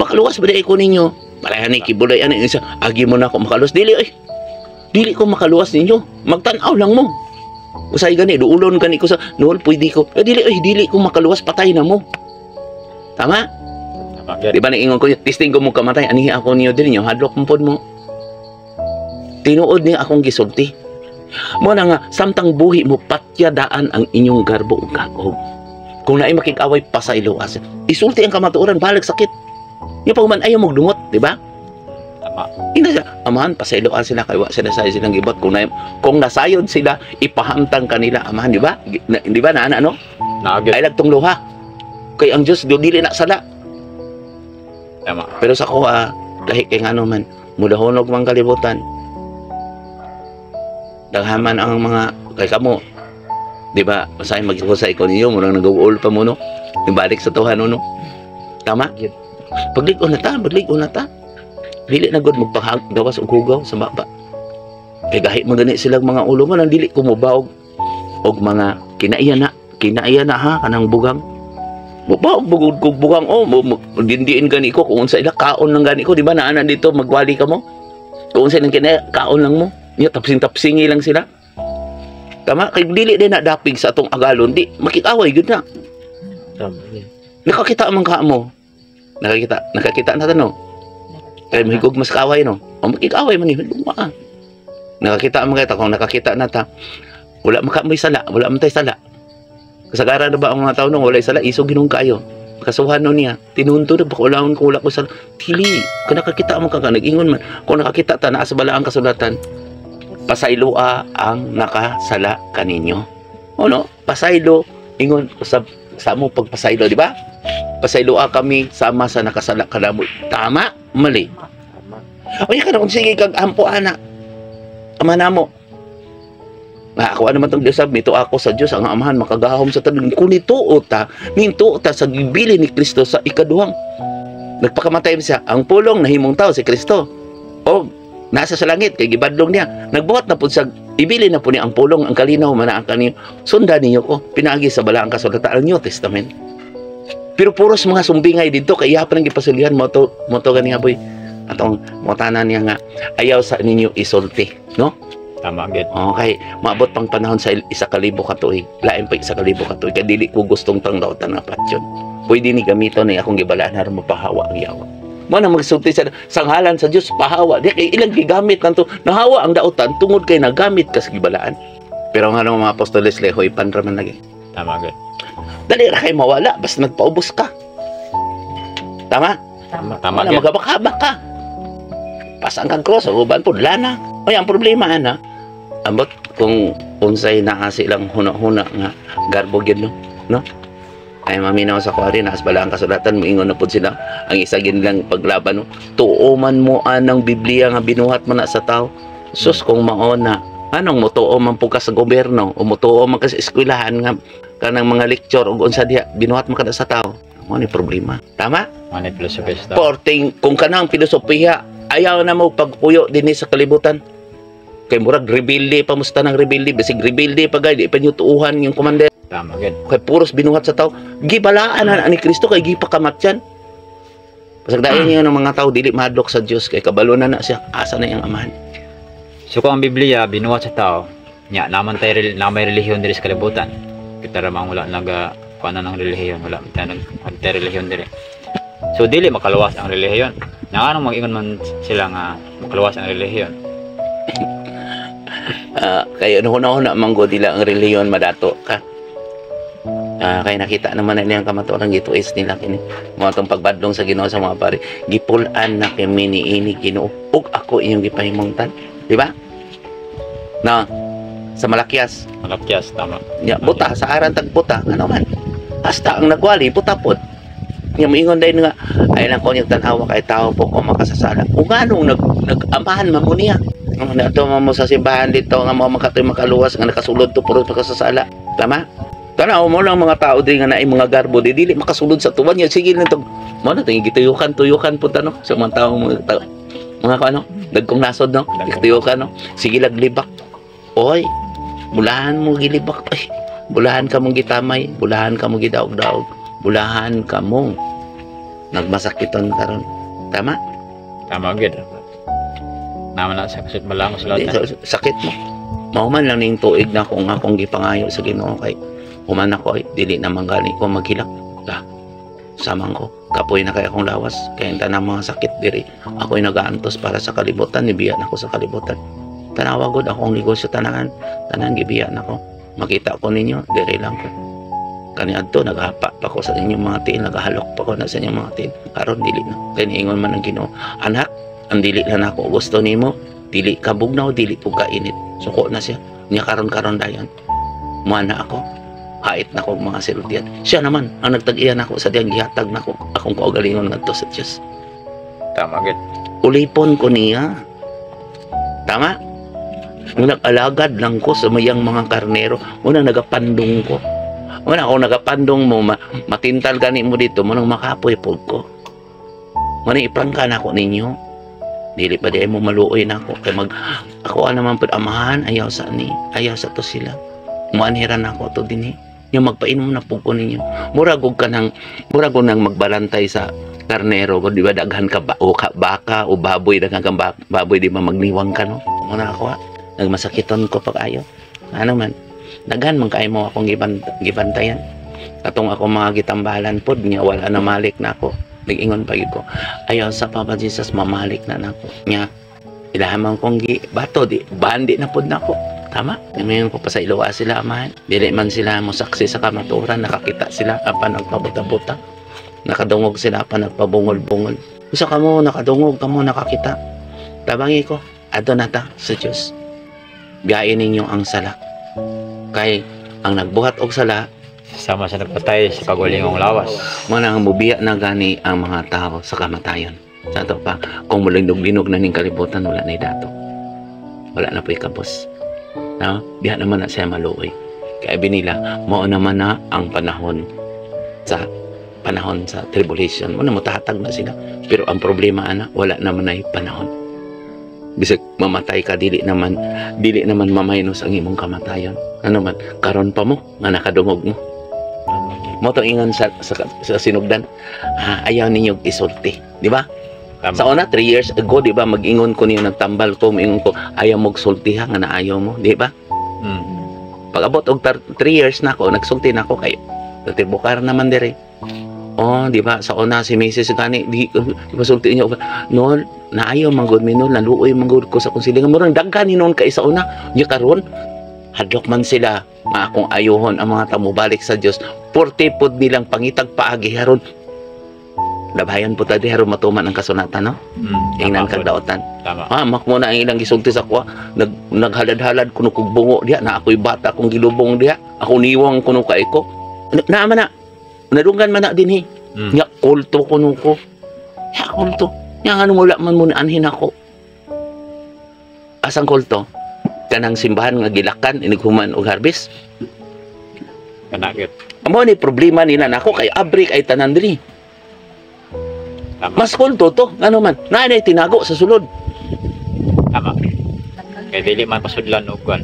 Makaluwas ba ko ninyo? Parahan ni kibulay, ano yung isa, agi mo na ako makaluwas. Dili ko makaluwas ninyo. Magtanaw lang mo. Usay gani, duulon gani ko sa nool, pwede ko. Dili ko makaluwas, patay na mo. Tama? Di ba naingon ko, testing ko mo kamatay, anihi ako niyo din nyo, hadlok mo pod mo. Tinuod niya akong gisulti. Mo na nga, samtang buhi mo, patyadaan ang inyong garbo o kakog. Kung naay makikaway, pasayloas. Isulti ang kamatuoran, balag sakit. Yung pagman ayaw magdungot, di ba? Ina siya, amahan, pasayloan sila, kaya sila sa silang gibot. Kung nasayod sila, ipahamtang kanila, amahan, di ba? Di ba na ano? Ay lagtong luha. Kaya ang Diyos, dili na sala. Tama. Pero sa kuha, lahi kay nga naman, mudahonog mang kalibutan. Daghaman ang mga, kay kamo, di ba? Masay maghusay ko ninyo, murang nag-uol pa mo, no? Ibalik sa tuhan, no? Tama? Pagligon na ta. Dili na gud magpahagawas og hugaw sa baba. Kay gahi magani silang mga ulo man ang dili ko mobaog og mga kinaiya na ha kanang bugang. Mobaog bugod kog bugang dindiin gani ko kung unsa ila kaon lang gani ko, di ba naana dito magwali ka mo. Kung unsa lang kinaya kaon lang mo. Niya tapsing-tapsingi lang sila. Tama? Kay dili din na dapig sa atong agalon, di makikaway gud na. Tama gyud. Nakakita man ka mo. Nakakita na tanong. Kay mahigog mas kaaway no. O makikaway man ni luma. Nakakita man kita kung nakakita na ta. Wala man ka may sala, wala man tay sala. Kasagaran na ba ang mga tao nung wala sala, iso ginung kayo. Kasuhan no niya, tinunto na baka wala ko sala. Dili, kung nakakita man ka nag-ingon man. Kung nakakita ta naa sa balaang kasulatan, pasayloa ang nakasala kaninyo. O no? Pasaylo, ingon sa mo pagpasaylo, di ba? Pasayloa kami sama sa nakasala kanamo. Tama? Mali. Tama. O yan ka na kung sige kag ampo anak. Ama na mo. Nga ako naman itong Diyos, mito ako sa Diyos, ang amahan makagahom sa talang. Kung nituot ta, mintuot ta sa gibili ni Kristo sa ikaduhang. Nagpakamatay siya, ang pulong na himong tao si Kristo. O nasa sa langit, kay gibadlong niya. Nagbuhat na po sa, ibili na po niya ang pulong, ang kalinaw, manaan kanyo. Sundan ninyo ko, pinagi sa balaang kasulatan, ang New Testament. Pero puros mga sumbingay dito, kaya pa nang ipasulihan mo to ganiya boy. Atong mutanan niya nga, ayaw sa ninyo isulti, no? Tama gid. Okay, maabot pang panahon sa 1,000 ka tuig. Lain pa 1,000 ka tuig. Kaya dili ko gustong tanggawtan nga patyon. Pwede ni gamito na akong gibalaan na mapahawa ang yawa. Mo na magsulti sa sanghalan sa Dios pahawa. Di kay ilang gigamit kanto nahawa ang dautan tungod kay nagamit kas gibalaan. Pero nga mga apostoles lehoy panraman lagi. Tama gid. Dali ra kay mawala basta nagpaubos ka. Tama? Tama Na gid. magabaka-baka ka. Pasang kang cross, uban po, lana. O ang problema, ana, ambot kung unsay naa silang huna-huna nga garbo gyud no? Ay maminaw sa kuwari, naas bala ang kasulatan, moingon na po sila, ang isa lang paglaban, no? Tuoman mo anang Biblia nga binuhat mo na sa tao. Sus, kung maona, anong mutuo man po ka sa gobyerno, o mutuo man ka sa eskwelahan nga, kanang mga lecture, o unsa diha, binuhat mo ka na sa tao. Ano yung problema? Tama? Manit filosofista. Porting, kung kanang filosofiya, ayaw na mo pagpuyo din sa kalibutan. Kay murag rebelde pa musta ng rebelde, basig rebelde pa gay, di pa niyo tuuhan yung commander. Tama gid. Kay puros binuhat sa tao, gibalaan na ni Kristo kay gipakamatyan. Pasag dayon niyo ng mga tao dili madlok sa Dios kay kabalo na siya, asa na yang amahan. So kung ang Biblia binuhat sa tao, nya naman tay na may relihiyon diri sa kalibutan. Kita ra mang wala kuana ng relihiyon, wala tay relihiyon diri. So dili makaluwas ang relihiyon. Nga anong mag-ingon man sila nga makaluwas ang relihiyon. Kaya huna-huna manggo dila ang relihiyon madato ka. Kaya nakita naman na niyang kamatuoran gito is nila kini. Mga tong pagbadlong sa Ginoo sa mga pare, gipulan na kami niini Ginoo. Ug ako inyong gipahimungtan, di ba? Na sa Malakyas, Tama. nya buta sa aran tag buta, ano man. Hasta ang nagwali putapot. Nya moingon din nga ay lang ko yung tanawa kay tao po ko makasasala. Ug anong nag-amahan man mo niya. Nato mo sa simbahan dito nga mo makatoy makaluwas nga nakasulod to puro makasasala. Tama? Tanaw mo lang mga tao din nga naay mga garbo di dili makasulod sa tuwan niya sige lang to. Mo na ting gituyukan po ta no sa mga tao mga ano dagkong nasod no gituyukan no sige laglibak. Oy, bulahan mo gilibak ay. Bulahan ka mong gitamay, bulahan ka mong gidaog-daog, bulahan ka mong nagmasakiton karon. Tama? Tama gid. Naman na sa kasut malang Di, sulatan. sakit mo. Mauman lang ning tuig na kung akong gipangayo sa Ginoo kay human ako ay dili na manggali ko maghilak. La. Samang ko. Kapoy na kay akong lawas. Kaya ang mga sakit diri. Ako'y nagaantos para sa kalibutan. Nibiyan ako sa kalibutan. Tanawa gud akong negosyo tanan gibiyan ako. Makita ko ninyo, diri lang ko. Kaniadto naghapa pa ko sa inyong mga tiil, nagahalok pa ko na sa inyong mga tiil. Karon dili na. Kaya niingon man ang Ginoo, anak, ang dili lang ako gusto nimo, dili ka bugnaw, dili po kainit. Suko na siya. Niya karon dayon. Mana ako. Hait na ko mga siludyan. Siya naman ang nagtag-iyan ako sa diyang gihatag na ko akong kaugalingon ngadto sa Dios. Tama gid. Ulipon ko niya. Tama? Nag-alagad lang ko sa mayang mga karnero. Una nagapandong ko. Una ako nagapandong mo, matintal ka mo dito, manang makapoy po ko. Mani iprangka na ako ninyo. Dili pa di mo maluoy na ako. Kaya ako naman po amahan, ayaw sa to sila. Muanhiran ako to din yung magpainom na po ko ninyo. Muragog nang magbalantay sa karnero ko, di ba daghan ka baka o baboy, daghan ka baboy, di ba magniwang ka no? Muna ako nagmasakiton ko pag ayo. Ano man, Daghan man kay mo akong gibantayan. Katong ako mga gitambalan pod nya wala na malik na ako. Nag-ingon pa gyud ko. Ayaw sa Papa Jesus mamalik na nako. Nya ilahamang kong bato di bandi na pod nako. Tama? Ngayon ko pa sa Iloa sila amahan. Dili man sila mo saksi sa kamaturan, nakakita sila apa nagpabuta-buta. Nakadungog sila pa nagpabungol-bungol. Usa kamo nakadungog kamo nakakita. Tabangi ko, adto na ta sa Dios. Biyain ninyo ang sala. Kay ang nagbuhat og sala Sama sa nagpatay sa pagulingong lawas. mo nang mubiya na gani ang mga tao sa kamatayon. Sa ato pa, kung mulinog-linog na ning kalibutan, wala na dato. Wala na po'y kabos. No? Biya naman na siya maluoy. Kaya binila, mo naman na ang panahon sa tribulation. Mo na matahatag na sila. Pero ang problema ana, wala naman na panahon. Bisag mamatay ka, dili naman mamaynos ang imong kamatayon. Ano man, karon pa mo, nga nakadungog mo. Mo to ingon sa sinugdan, ayaw ninyo isulti, di ba? Tama. Sa una 3 years ago, di ba, mag-ingon ko niyo nagtambal ko, ingon ko ayaw mo sulti ha nga naayaw mo, di ba? Mm. Pag abot og 3 years na ako, nagsulti na ako kay Bukar naman dire. Oh, di ba? Sa una si Mrs. gani di sulti niyo. No, naayaw manggod mi no, naluoy manggod ko sa konsilingan mo ron daghan ni noon kay sa una. Nya karon hadlok man sila nga akong ayuhon ang mga tamo balik sa Dios. Porte pod nilang pangitag paagi haron. Labayan po tadi haron matuman ang kasunatan, no? Ingnan Tama, kag daotan. Tama. Makmo na ang ilang gisulti sa kwa. Naghalad-halad kuno kog bungo diha na ako'y bata kung gilubong diha. Ako niwang kuno kay ko. Naama na. Nadunggan man na dinhi. Nya kulto kuno ko. Ya kulto. Nya ano wala man mo anhin ako. Asang kulto? Kanang simbahan nga gilakan inighuman og harvest. Kanagit. Amo ni problema nila nako kay abri kay tanan diri. Tama. Mas kulto to, ano man. Naay tinago sa sulod. Tama. Kaya dili man pasudlan og kwan.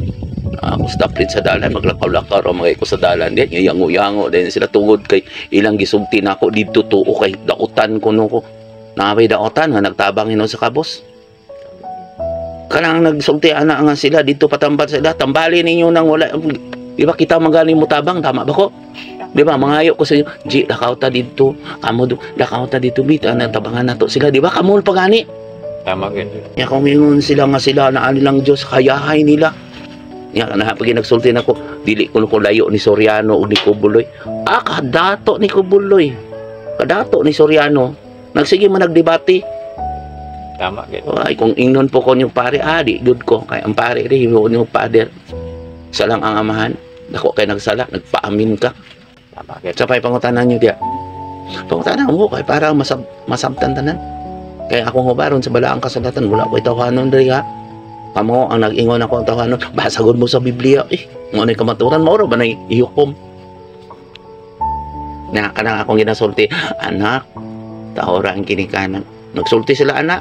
Ako staplit sa dalan, maglakaw-lakaw o mga ko sa dalan. Diyan, yango-yango. Diyan sila tungod kay ilang gisugti na ako dito tuo kay daotan ko no ko. Nakabay daotan nga nagtabang hino sa kabos. Kanang nagsugti ana nga sila dito patambat sila. Tambali ninyo nang wala. Di ba kita magaling mo tabang? Tama ba ko? Di ba? Mangayo ko sa inyo. G, lakaw ta dito. Kamo do, lakaw ta dito. Bita na tabangan na to sila. Di ba? Kamul pa gani. Tama gid. Ya kumingon sila nga sila na anilang Diyos. Hayahay nila. Ya na pag nagsulti nako dili ko layo ni Soriano o ni Kubuloy. Kadato ni Kubuloy. Kadato ni Soriano. Nagsige man nagdebate. Tama gid. Ay kung ingnon po ko yung pare, di good ko kay ang pare ri himo yung father. Sa lang ang amahan. Dako kay nagsala, nagpaamin ka. Tama gid. Sa pay pangutanan niyo dia. Pangutanan mo kay para masabtan tanan. Kaya ako hubaron sa balaang kasulatan wala ko itawanon diri ha. Kamo ang nag-ingon ako ang tawanon, basagod mo sa Biblia. Ano yung kamaturan mo, ba na ihukom? Na kanang akong ginasulti, anak, taora ang kinikanan. Nagsulti sila anak,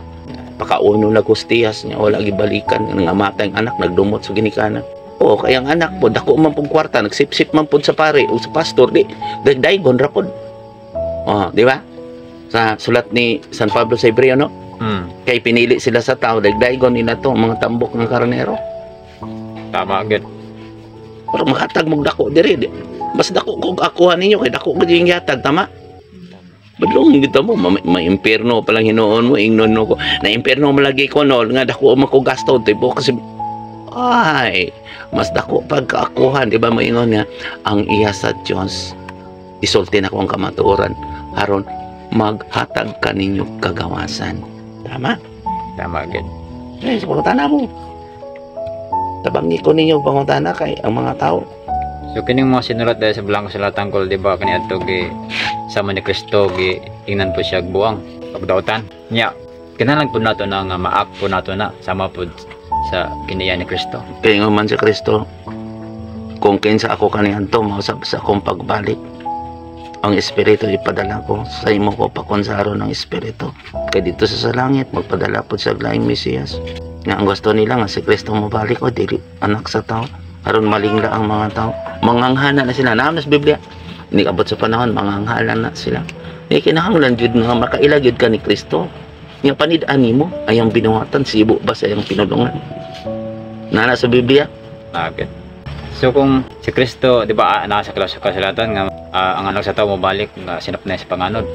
pakauno na gustiyas niya, wala gibalikan, nangamatay ang anak, nagdumot sa ginikanan. O, kaya ang anak po, dako man pong kwarta, nagsip-sip man po sa pare, o sa pastor, dagdaygon rapod. O, di ba? Sa sulat ni San Pablo sa Hebreo, no? Kay pinili sila sa tao, dagdaygon nila to, mga tambok ng karnero. Tama gid. Pero makatag mong dako diri. Mas dako kung akuha ninyo, kay dako ko yung yatag, tama? Badlong kita mo, may impierno palang hinoon mo, ingnon ko. Na impierno malagi ko, no, nga dako makugasto, tipo, kasi, ay, mas dako pagkaakuhan, di ba maingon nga, ang iya sa Diyos, isulti na ko ang kamatuoran, haron, maghatag ka ninyo kagawasan. Tama? Tama gid. Sa pangutana mo. Tabangi ko ninyo pangutana kay ang mga tao. So kining mga sinulat dahil sa Blanco Salatang Kol, di ba kani adto gi sama ni Kristo gi tingnan po siya buang pagdautan. Nya kinahanglan pud nato na nga maak po nato na sama pud sa kiniya ni Kristo. Kaya nga man si Kristo, kung kinsa ako kaniadto mausap sa akong pagbalik, ang Espiritu ipadala ko sa imo ko pakonsaro ng Espiritu. Kaya dito sa langit magpadala po sa laing Mesiyas. Nga ang gusto nila nga si Kristo mabalik o dili anak sa tao. Aron malingla ang mga tao. Manganghala na sila. Naam sa Biblia. Hindi abot sa panahon, manganghala na sila. Hindi kinahanglan jud nga makaila jud ka ni Kristo. Nga panid-an nimo ay ang binuhatan sibo ba sa iyang pinulungan. Nana sa Biblia. Agad. So kung si Kristo, di ba, nasa kasulatan nga ang anak sa tao mobalik nga sinap na sa panganod.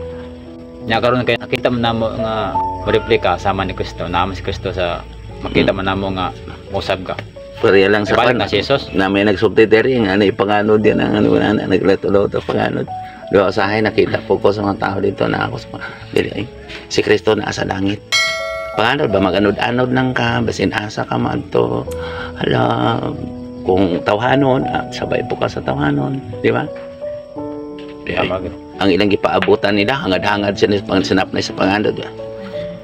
Nya karon kay nakita man namo nga replika sama ni Kristo, naman si Kristo sa makita man namo nga musab ka. Pariya lang sa Balik na si Jesus. na may nagsultiteri nga ano ipanganod yan ang ano na nagleto-loto panganod. Do sa akin nakita po ko sa mga tao dito na ako sa dili ay si Kristo naa sa langit. Panganod ba maganod-anod nang ka basin asa ka man to. Hala kung tawhanon sabay po ka sa tawhanon, di ba? Tama gid. Ang ilang gipaabutan nila hangad-hangad sila sa panganap na sa panganod.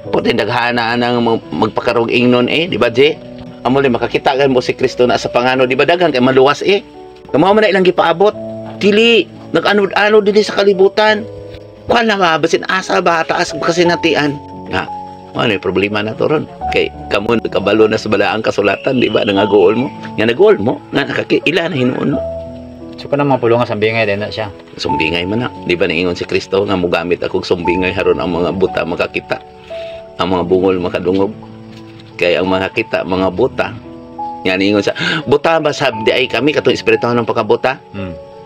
Puti daghana nang magpakarong ingnon di ba Je? Amo li makakita kan mo si Kristo na sa pangano, di ba daghan kay maluwas Kamo man na ilang gipaabot. Dili nag-anod-anod dinhi sa kalibutan. Kuan na ba basin asa ba taas kasinatian. Nga, ano yung problema na to ron? Kay kamo nagkabalo na sa balaang kasulatan, di ba? Nangagool mo. Nga nagool mo, nga nakakila na hinuon mo. So kana mga pulungan sa bingay din na siya. Sumbingay man na. Di ba naingon si Kristo nga mugamit akong sumbingay haron ang mga buta makakita. Ang mga bungol makadungog. Kaya ang mga kita, mga buta. Yan, naingon sa, buta ba sabdi ay kami, katong espirituhan ng pagkabuta?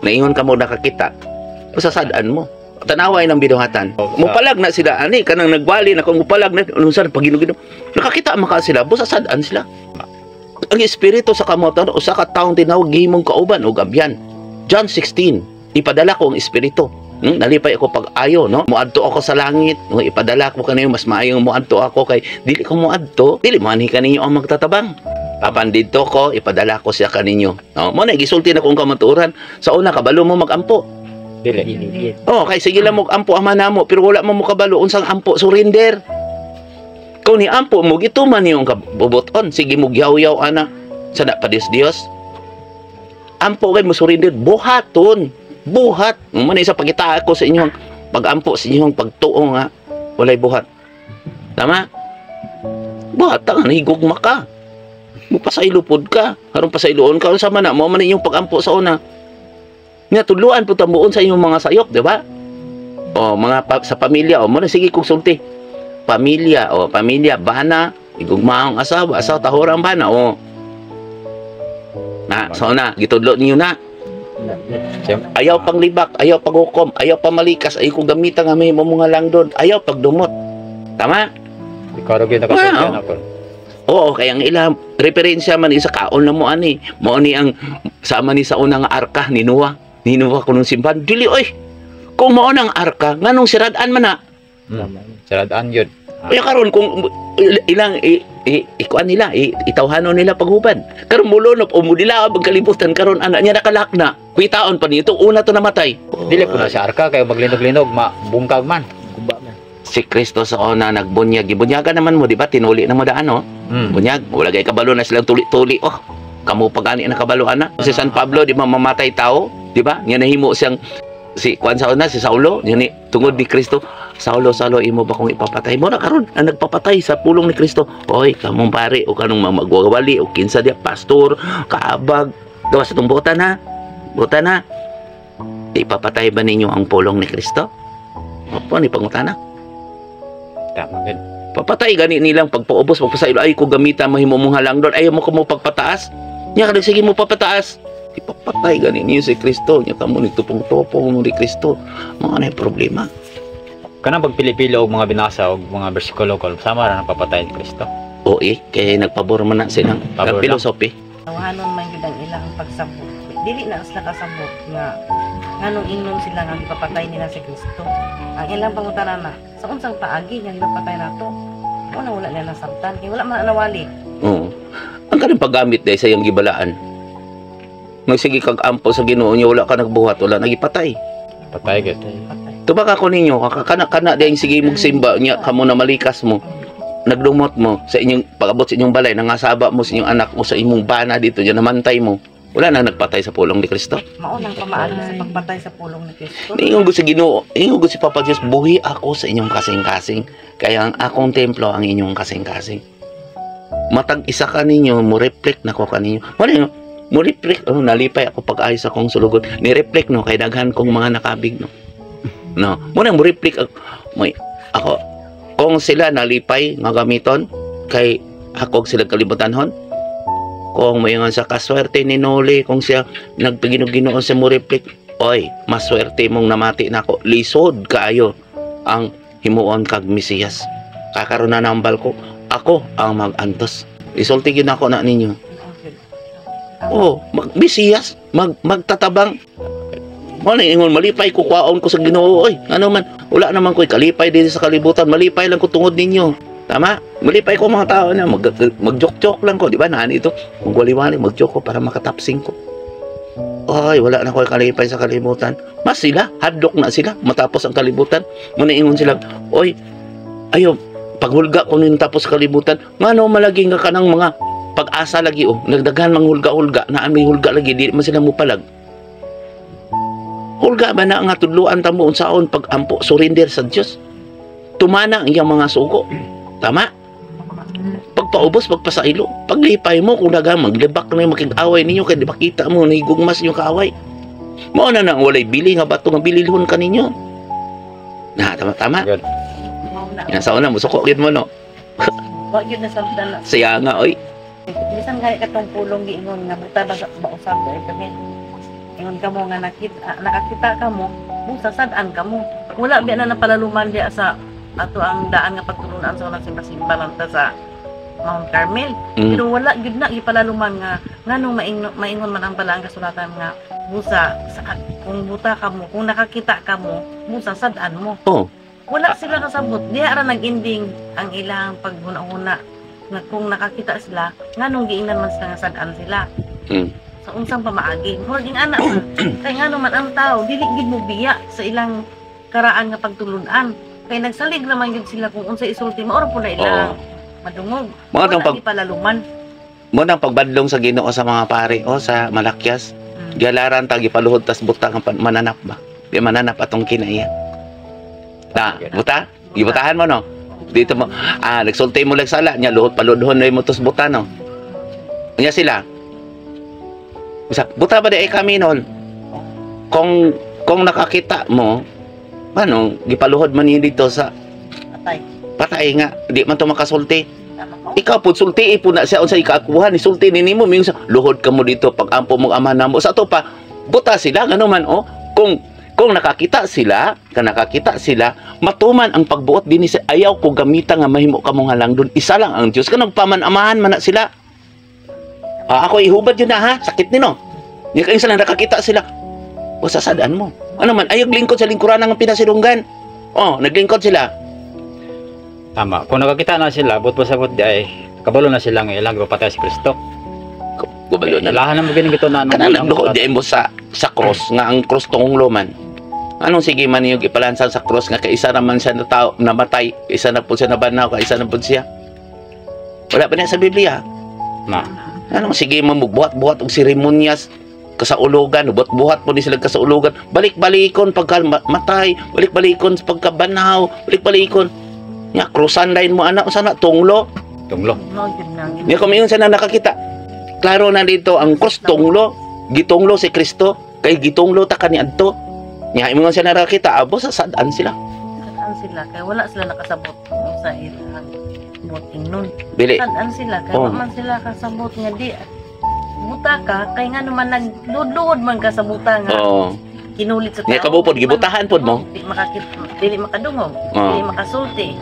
Naingon ka mo nakakita. Pasasadaan mo. Tanaway ng binuhatan. Mupalag na sila, ani, kanang nagwali na kung mupalag na, anong saan, paginugino. Nakakita maka sila, busasadaan sila. Ang espiritu sa kamotan, o sa kataong tinawag, gihimong kauban, o gabyan. John 16, ipadala ko ang espiritu. Nalipay ako pag-ayo, no? Muadto ako sa langit, no? Ipadala ko kaniyo, mas maayong muadto ako kay dili ko muadto, dili manhi kaninyo ang magtatabang. Apan dito ko, ipadala ko siya kaninyo. No? Mo na gisulti na kung kamaturan. Sa una kabalo mo magampo. Dili. Oh, kay sige lang mo ampo ang manamo, pero wala mo kabalo unsang ampo surrender. Kung ni ampo mo gituman niyong kabubuton, sige mo giyaw-yaw ana sa pa Dios. Ampo kay mo surrender buhaton. Buhat. Muna isa pagkita ako sa inyong pag-ampo, sa inyong pagtuo nga walay buhat. Tama? Buhat ang higugma ka. Mupasailupod ka. Harong pasailuon ka. Sama na mo man inyong pag-ampo sa una. Nga tuluan po tamuon sa inyong mga sayop, di ba? O mga sa pamilya, o muna sige kong sulti. Pamilya, bana, igugma ang asawa tahorang bana, o. Na, so na, gitudlo niyo na. Ayaw pang libak, ayaw pang hukom, ayaw pang malikas, ayaw kong gamitan nga may mga lang doon, ayaw pagdumot. Tama? Ikaw rin nakasultihan ako. Oo, kaya ang ilang referensya man isa kaon na mo ani. Mo ni ang sama ni sa unang arka ni Noah. Ni Noah kunong simbahan. Dili oy. Kung mao nang arka, nganong siradaan man na? Siradaan yun. Kaya karon kung ilang ikuan nila, itawhanon nila paghubad. Karon mulunop o mudila ang kalibutan karon anak niya nakalak na. Kuitaon pa nito una to namatay. Dili po na si arka kayo maglinog-linog, mabungkag man. Kuba man. Si Kristo sa una nagbunyag. Ibunyagan naman mo, di ba? Tinuli na mo daan, no? Bunyag. Wala kay kabalo na silang tuli-tuli. Oh, kamu pagani na kabalo ana. Si San Pablo, di ba mamamatay tao? Di ba? Nga nahimo siyang si Juan sa una, si Saulo, yan ni tungod ni Kristo. Saulo, imo ba kung ipapatay mo na karon? Ang nagpapatay sa pulong ni Kristo. Oy, kamong pare o kanong magwawali o kinsa dia pastor, kaabag, gawa sa tong butan ha. Butan ha. Ipapatay ba ninyo ang pulong ni Kristo? Opo, ni pangutana. Tama gid. Papatay gani nilang pagpaubos, pagpasaylo ay ko gamita mahimo mong halang doon. Ayaw mo ko mo pagpataas. Nya kada sige mo papataas. Ipapatay gani niyo si Kristo. Nya kamo ni tupong-tupong mo ni Kristo. Mga na problema. Kanang pagpili-pili og mga binasa og mga bersikulo kol sama ra nang papatay ni Kristo. O kay nagpabor man na silang Pabor lang. philosophy. Tawahanon man yun ang ilang pagsabot. Dili na sila kasabot nga nganong ingnon sila nga ipapatay nila si Kristo. Ang ilang pangutanan na sa unsang paagi nga ipapatay nato. Wala nila nasabtan kay wala man nawali. Oo. Ang kanang paggamit dahil sa iyong gibalaan. Magsige kag ampo sa Ginoo niya wala ka nagbuhat, wala nagipatay. Patay gid. Patay. Tubaka ko ninyo, kana dahil sige mong simba niya kamo na malikas mo. Nagdumot mo sa inyong pag-abot sa inyong balay, nangasaba mo sa inyong anak mo sa imong bana dito, diyan namantay mo. Wala na nagpatay sa pulong ni Kristo. Maunang pamaagi sa pagpatay sa pulong ni Kristo. Ingon ko sa Ginoo, ingon ko si Papa Diyos, buhi ako sa inyong kasing-kasing. Kaya ang akong templo ang inyong kasing-kasing. Matag isa ka ninyo, mo reflect na ko kaninyo. Ano mo reflect, nalipay ako pag-ayos akong sulugon. Ni-reflect no, kay daghan kong mga nakabig no. No, muna mo reflect ako. Kung sila nalipay nga gamiton, kay hakog sila kalibutanhon. Kung mayon sa kaswerte ni Noli, kung siya nagpagino-ginoon sa mo reflect, oy, maswerte mong namati nako. Lisod kaayo ang himuon kag Mesiyas. Kakaroon na nambal ko, ako ang mag-antos. Isulti gyud ako na ninyo. Oh, Mesiyas, magtatabang. Mo ingon malipay ko kwaon ko sa Ginoo oy. Ano man, wala naman ko'y kalipay din sa kalibutan, malipay lang ko tungod ninyo. Tama? Malipay ko mga tao na mag-joke-joke lang ko, di ba? Naan ito, magwali-wali, mag-joke ko para makatapsing ko. Ay, wala na ko'y kalipay sa kalibutan. Mas sila, hadlok na sila, matapos ang kalibutan. Muna ingon sila, oy, ayo, paghulga ko nung tapos kalibutan, nga no malagi nga kanang mga pag-asa lagi oh, nagdaghan mang hulga-hulga, na may hulga lagi, di man sila mupalag. Hulga ba na nga tudluan tamo unsaon pag-ampo, surrender sa Dios. Tumana ang iyang mga sugo. Tama? Pagpaubos, pagpasailo, paglipay mo, kung naga maglibak na yung makig-away ninyo, kaya di makita mo, nahigugmas yung kaaway. Mao na nang walay bili nga bato nga bililhon ka ninyo. Na, tama? Good. Yan, sa una, musuko gid mo, no? Wa gyud na sabdan na. Siya nga, oy. Bisan gaya katong pulong giingon nga buta ba usab ay kami. Ingon kamo nga nakakita kamo, busa sad-an kamo. Wala biya na napalaluman diya sa ato ang daan nga pagtulunan sa unang simba lang ta sa Mount Carmel. Pero wala gyud na gipalaluman nga nganong maingon man ang balang kasulatan nga busa kung buta kamo, kung nakakita kamo, busa sad-an mo. Oh. Wala sila kasabot. Diha ra nag-ending ang ilang paghuna-huna nga kung nakakita sila, nganong giingnan man sila nga sad-an sila. Sa unsang pamaagi. Murag ing anak man. Kay ngano man ang tao, dili gid mo biya sa ilang karaan nga pagtulunan. Kay nagsalig naman gid sila kung unsay isulti mo or pud na ilang madungog. Mga Wala pag di palaluman. mo nang pagbadlong sa Ginoo sa mga pare o sa Malakyas. Gialaran ta gipaluhod tas butang ang mananap ba. Di mananap atong kinaiya. Ta, buta? Gibutahan mo no. Dito mo nagsulti mo lang sala nya luhod paludhon na mo tos buta no. Nya sila. Bisa buta ba di ay kami noon? Kung nakakita mo, ano, gipaluhod man yun dito sa patay nga, di man to makasulti. Ikaw po, sulti po na siya, unsay ikaakuhan, isulti ni mo, minsan, luhod ka mo dito, pag ampo mong ama na mo. Sa to pa, buta sila, gano'n man, oh, kung nakakita sila, matuman ang pagbuot din sa ayaw ko gamita nga mahimo ka mong halang doon, isa lang ang Diyos, kanang paman-amahan man na sila. Ako ihubad yun na ha, sakit nino. Nga kayo sila nakakita sila, o sasadaan mo. Ano man, ayog lingkod sa lingkuran ng pinasilunggan. Oh, naglingkod sila. Tama. Kung nakakita na sila, but pasabot di ay kabalo na sila ng ilang patay si Kristo. Gubalo na. Lahan ng gining ito na Kanang nagduko di mo sa cross nga ang cross tunglo man. Anong sige man yung ipalansan sa cross nga kaisa naman siya na tao namatay, isa na po siya nabanaw, kaisa na po siya. Wala pa niya sa Biblia. Na. Anong sige mo buhat-buhat og seremonyas kasaulugan, buhat-buhat po ni sila kasaulugan. Balik-balikon pagka matay, balik-balikon pagkabanaw, balik-balikon. Nya krusan lain mo anak sana tunglo. Tunglo. Nya kumingon sa na nakakita. Klaro na dito ang cross tunglo, gitunglo si Kristo, kay gitunglo ta kaniadto. Nya ingon siya nakakita, abo sa sadaan sila. Sadaan sila kay wala sila nakasabot sa ilang buting nun. Bili. Sadaan sila kay wa man sila kasabot nga di buta ka kay nga naman nagludlod man ka sa buta nga. Oo. Kinulit sa tao. Nya kabupod gibutahan pod mo. Dili makadungog, dili makasulti.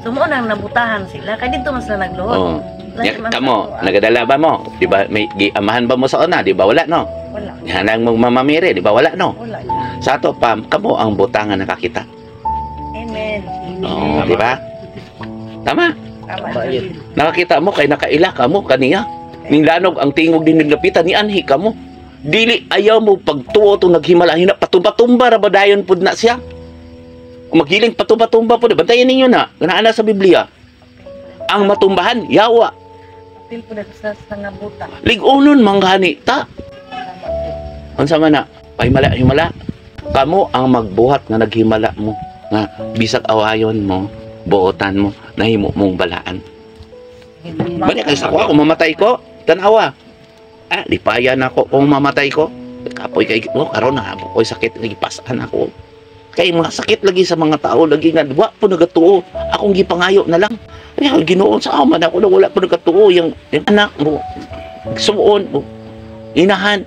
So mo nang nabutahan sila kay dito man sila nagluhod. Oo. Nya kamo, nagadala ba mo? Di ba may giamahan ba mo sa una? Di ba wala no? Wala. Hanang mong mamamire, di ba wala no? Wala. Sa ato pa, kamo ang butangan nakakita. Amen. Oo, di ba? Tama. Tama. Nakakita mo kay nakaila ka mo kaniya. Ning lanog ang tingog din naglapitan ni anhi ka mo. Dili ayaw mo pagtuo tong naghimala hina patumba-tumba ra ba dayon pud na siya. Maghiling patumba-tumba pud bantayan ninyo na. Kana sa Biblia. Ang matumbahan yawa. Pil po na sa nga buta. Lig-unon manghani ta. Unsa man na? Ay himala. Kamo ang magbuhat nga naghimala mo nga bisag awayon mo, buotan mo, nahimo mong balaan. Balik kay sa ako mamatay ko, tanawa. Lipayan ako kung mamatay ko. Kapoy kay mo karon na ako'y sakit lagi pasan ako. Kay mga sakit lagi sa mga tao lagi nga wa po nagatuo. Akong gipangayo na lang. Kaya Ginoo sa man ako wala po nagatuo yung anak mo. suon mo. Inahan.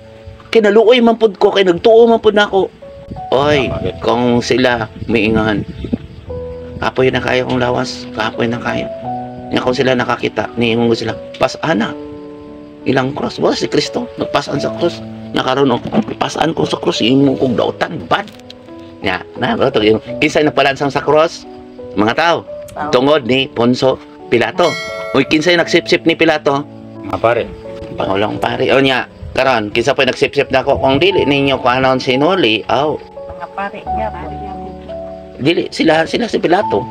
Kinaluoy man pud ko, kay nagtuo man pud nako. Oy, Tama, gid. kung sila miingan. Kapoy na kayo kong lawas, kapoy na kayo. Nga kung sila nakakita, niingon ko sila, pasana. Ilang cross, wala si Kristo, nagpasaan sa cross. Nga karon oh, pasaan ko sa cross, imo kong dautan, bad. Nya, na, bro, yung kinsay nagpalansang sa cross, mga tao, tungod ni Ponso Pilato. Uy, kinsay nagsip-sip ni Pilato, Mga pare. Pangulong pare. O nya, karon, kinsa pa nagsip-sip na ako, kung dili ninyo kung anon sinuli, Mga pare niya, dili sila si Pilato.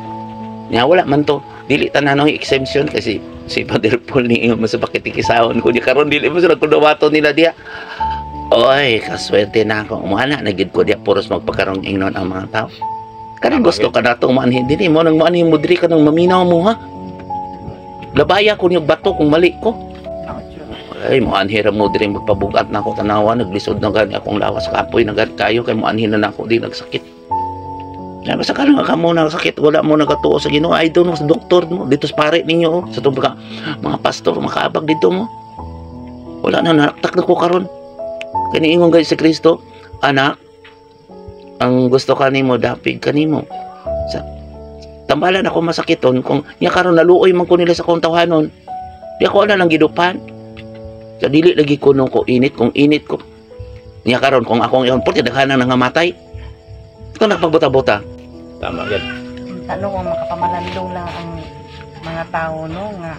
Nya wala man to. Dili tanan exemption kasi si Father Paul ni ingon sa pakitikisahon ko di karon dili mo sila kudawato nila diya. Oy, kaswerte na ako. Umana na gid ko diya puros magpakaron ingnon ang mga tao. Kanang gusto ka nato maanhin dili mo nang maanhin mo diri ka nang maminaw mo ha. Labaya ko yung bato kung mali ko. Ay, maanhira mo diri magpabugat na ako tanawa naglisod na gani akong lawas kapoy na gani kayo kay maanhin na ako di nagsakit. Kaya basta ka lang ka mo sakit, wala mo nagatuo sa Ginoo. Ay doon mo sa doktor mo, dito sa pare ninyo, oh. Sa itong mga pastor, makaabag dito mo. Wala na, naktak na ko karon. Kaya niingon kayo sa Kristo, anak, ang gusto ka nimo, dapig ka nimo. Sa, tambalan ako masakiton, kung niya karon naluoy man ko nila sa kong tawanon, di ako na lang gidupan. Sa dili lagi ko nung ko init, kung init ko. Niya karon kung akong iyon, porque daghanan nang ngamatay. Ito nagpagbuta-buta. Tama gid. ano kung makapamalandong lang ang mga tao no nga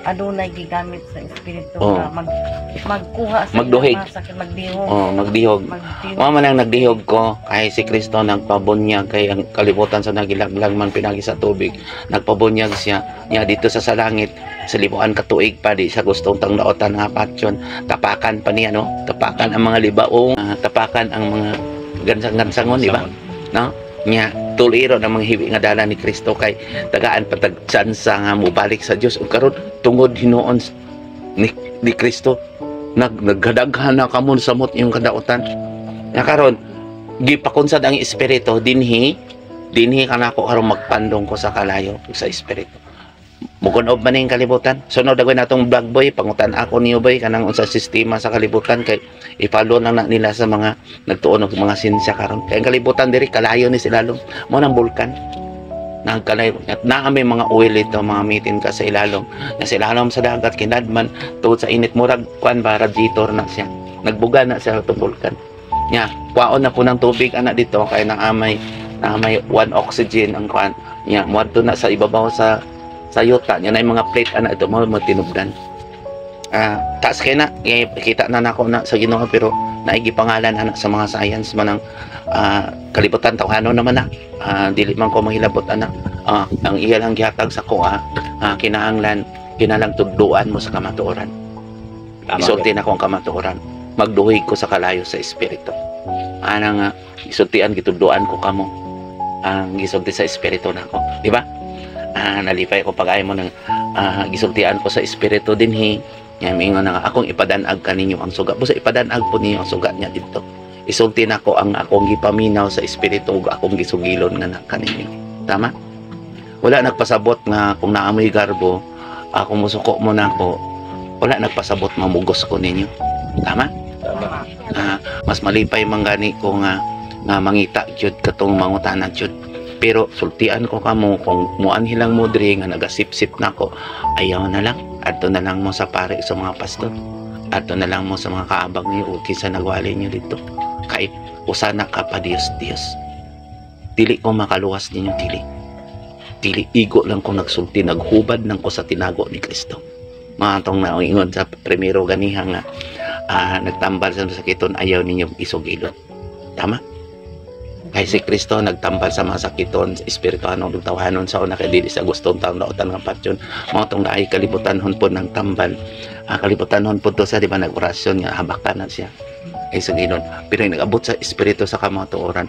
adunay gigamit sa espiritu Oo. nga magkuha sa Magduhig. mga sakit, magdihog. Oh, magdihog. Magdihog. Mama man ang nagdihog ko kay si Kristo nagpabunyag kay ang kalibutan sa nagilaglag man pinagi sa tubig. Nagpabunyag siya niya dito sa salangit sa libuan ka tuig pa di sa gustong tang daotan nga patyon. Tapakan pa niya no. Tapakan ang mga libaong, tapakan ang mga gansang-gansangon, di ba? No? Nya tuliro ng mga hiwi nga dala ni Kristo kay tagaan patagsansa nga mubalik sa Dios ug karon tungod hinuon ni Kristo naggadaghan na kamo sa mot yung kadaotan. Nya karon gipakunsad ang espiritu dinhi kanako karon magpandong ko sa kalayo sa espiritu. Mugunob man ning kalibutan. Sunod dagoy natong vlog boy, pangutan ako niyo boy kanang unsa sistema sa kalibutan kay i-follow na nila sa mga nagtuon og mga sinsya karon. Kay ang kalibutan diri kalayo ni silalom mo nang bulkan. Nagkalayo at naa may mga oil ito, mga mitin ka sa ilalom. Na sa ilalom sa dagat kinadman tungod sa init murag kwan ba radiator na siya. Nagbuga na siya itong bulkan. Nya, kwaon na po ng tubig ana dito kay na may one oxygen ang kwan. Nya, muadto na sa ibabaw sa yuta niya na yung mga plate ana ito mo tinubdan. Taas kay na kita na nako na sa Ginoo pero naigi pangalan ana sa mga science man ang kalibutan tawhano naman na dili man ko mahilabot ana ang iyalang gihatag sa ko kinahanglan kinalang tudloan mo sa kamatuoran. Isulti na ko ang kamatuoran, magduhig ko sa kalayo sa espiritu ana nga isultian gitudloan ko kamo ang gisulti sa espiritu nako, di ba? Nalipay ko pag-ay mo ng gisultian ko sa espiritu dinhi nya mingon na akong ipadanag kaninyo ang suga busa ipadanag po ninyo ang suga niya dito isulti na ko ang akong gipaminaw sa espiritu ug akong gisugilon nga kaninyo. Tama? Wala nagpasabot nga kung naamoy garbo kung musuko mo na ako wala nagpasabot mamugos ko ninyo. Tama? Tama. Mas malipay man gani ko nga mangita jud katong mangutana jud. Pero sultian ko kamo kung muanhilang mo diri nga nagasip-sip nako ayaw na lang adto na lang mo sa pare sa mga pastor adto na lang mo sa mga kaabag niyo uti sa nagwali niyo dito kay usana ka pa Dios dili ko makaluwas ninyo dili igo lang ko nagsulti naghubad lang ko sa tinago ni Kristo mga tong naingon sa primero ganiha nga nagtambal sa sakiton ayaw ninyo isugilon. Tama? Kay si Kristo nagtambal sa mga sakiton sa espirituhanong dugtawanon sa una kay dili sa gustong taon daotan nga patyon mao tong naay kalibutanhon pod ng tambal kalibutanhon pod to sa di ba nag-orasyon nga habakan na siya ay sa Ginoo pero nag-abot sa espiritu sa kamatuoran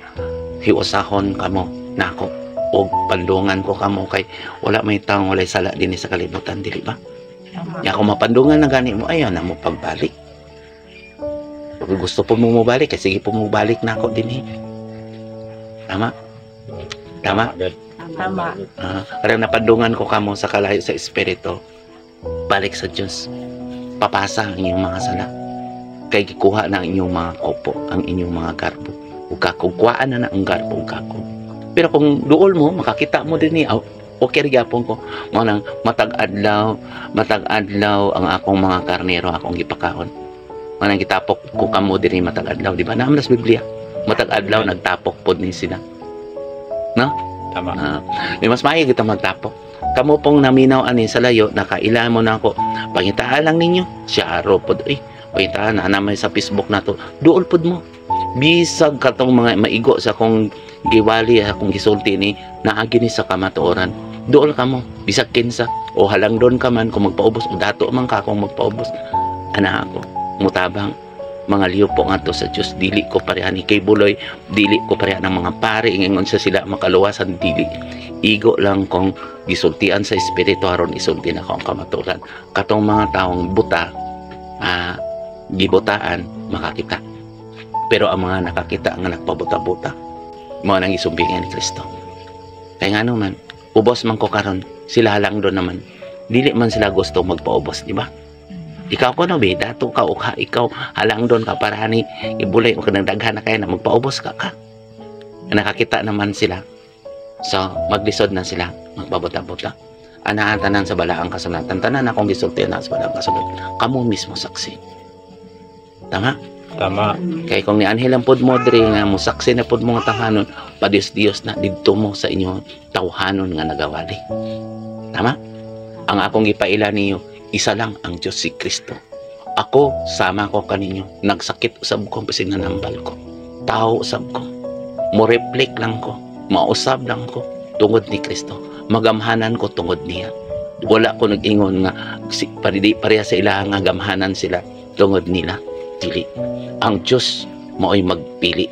hiusahon kamo nako og pandungan ko kamo kay wala may taong walay sala dinhi sa kalibutan dili ba nya kung mapandungan na gani mo ayaw na mo pagbalik kung gusto po mo mabalik kay sige po mo balik nako dinhi. Tama? Tama? Tama. Karang napandungan ko kamo sa kalayo sa espiritu, balik sa Diyos. papasa ang inyong mga sala. Kay gikuha na ang inyong mga kopo, ang inyong mga garbo. Ug kakong kuhaan na ang garbo ug kakong. Pero kung duol mo, makakita mo din ni okay gyapon ko. Mo nang matag adlaw ang akong mga karnero akong gipakaon. Mo nang gitapok ko kamo diri matag adlaw, di ba? Naam sa Biblia. Matag adlaw nagtapok pod ni sila. No? Tama. May mas maayo kita magtapok. Kamo pong naminaw ani sa layo, nakailan mo na ako. Pangitaan lang ninyo. Siya aro pod. Pangitaan na namay sa Facebook na to. Duol pod mo. Bisag katong mga maigo sa akong giwali, akong gisulti ni naagi ni sa kamatuoran. Duol ka mo. Bisag kinsa. O halang doon ka man kung magpaubos. O dato man ka kung magpaubos. Ana ako. Mutabang. Mga liyo po nga to sa Diyos, dili ko pareha ni kay Buloy, dili ko pareha ng mga pare, ingon sa sila makaluwasan, dili. Igo lang kong gisultian sa Espiritu aron isulti na akong kamaturan. Katong mga taong buta, gibutaan, makakita. Pero ang mga nakakita nga nagpabuta-buta, mga nang isumbingan ni Kristo. Kaya nga naman, ubos man ko karon, sila lang doon naman. Dili man sila gusto magpaubos, di ba? Ikaw ko no, be, dato ka o ka, ikaw halang doon ka para ni ibulay o kanang daghan na kaya na magpaubos ka. Nakakita naman sila. So, maglisod na sila, magpabuta-buta. Anahan tanan sa balaang kasulatan. Tanan akong gisulti na sa balaang kasulatan. Kamu mismo saksi. Tama? Tama. Kaya kung ni Anhel ang pod mo diri nga mo saksi na pod mga tanghanon, padiyos-diyos na didto mo sa inyong tawhanon nga nagawali. Tama? Ang akong gipaila ninyo, isa lang ang Diyos si Kristo. Ako, sama ko kaninyo. Nagsakit usab ko kasi nanambal ko. Tao usab ko. Mo-reflect lang ko. Mausab lang ko. Tungod ni Kristo. Magamhanan ko tungod niya. Wala ko nag-ingon nga pareha sa ila nga gamhanan sila tungod nila. Dili. Ang Diyos mao'y magpili.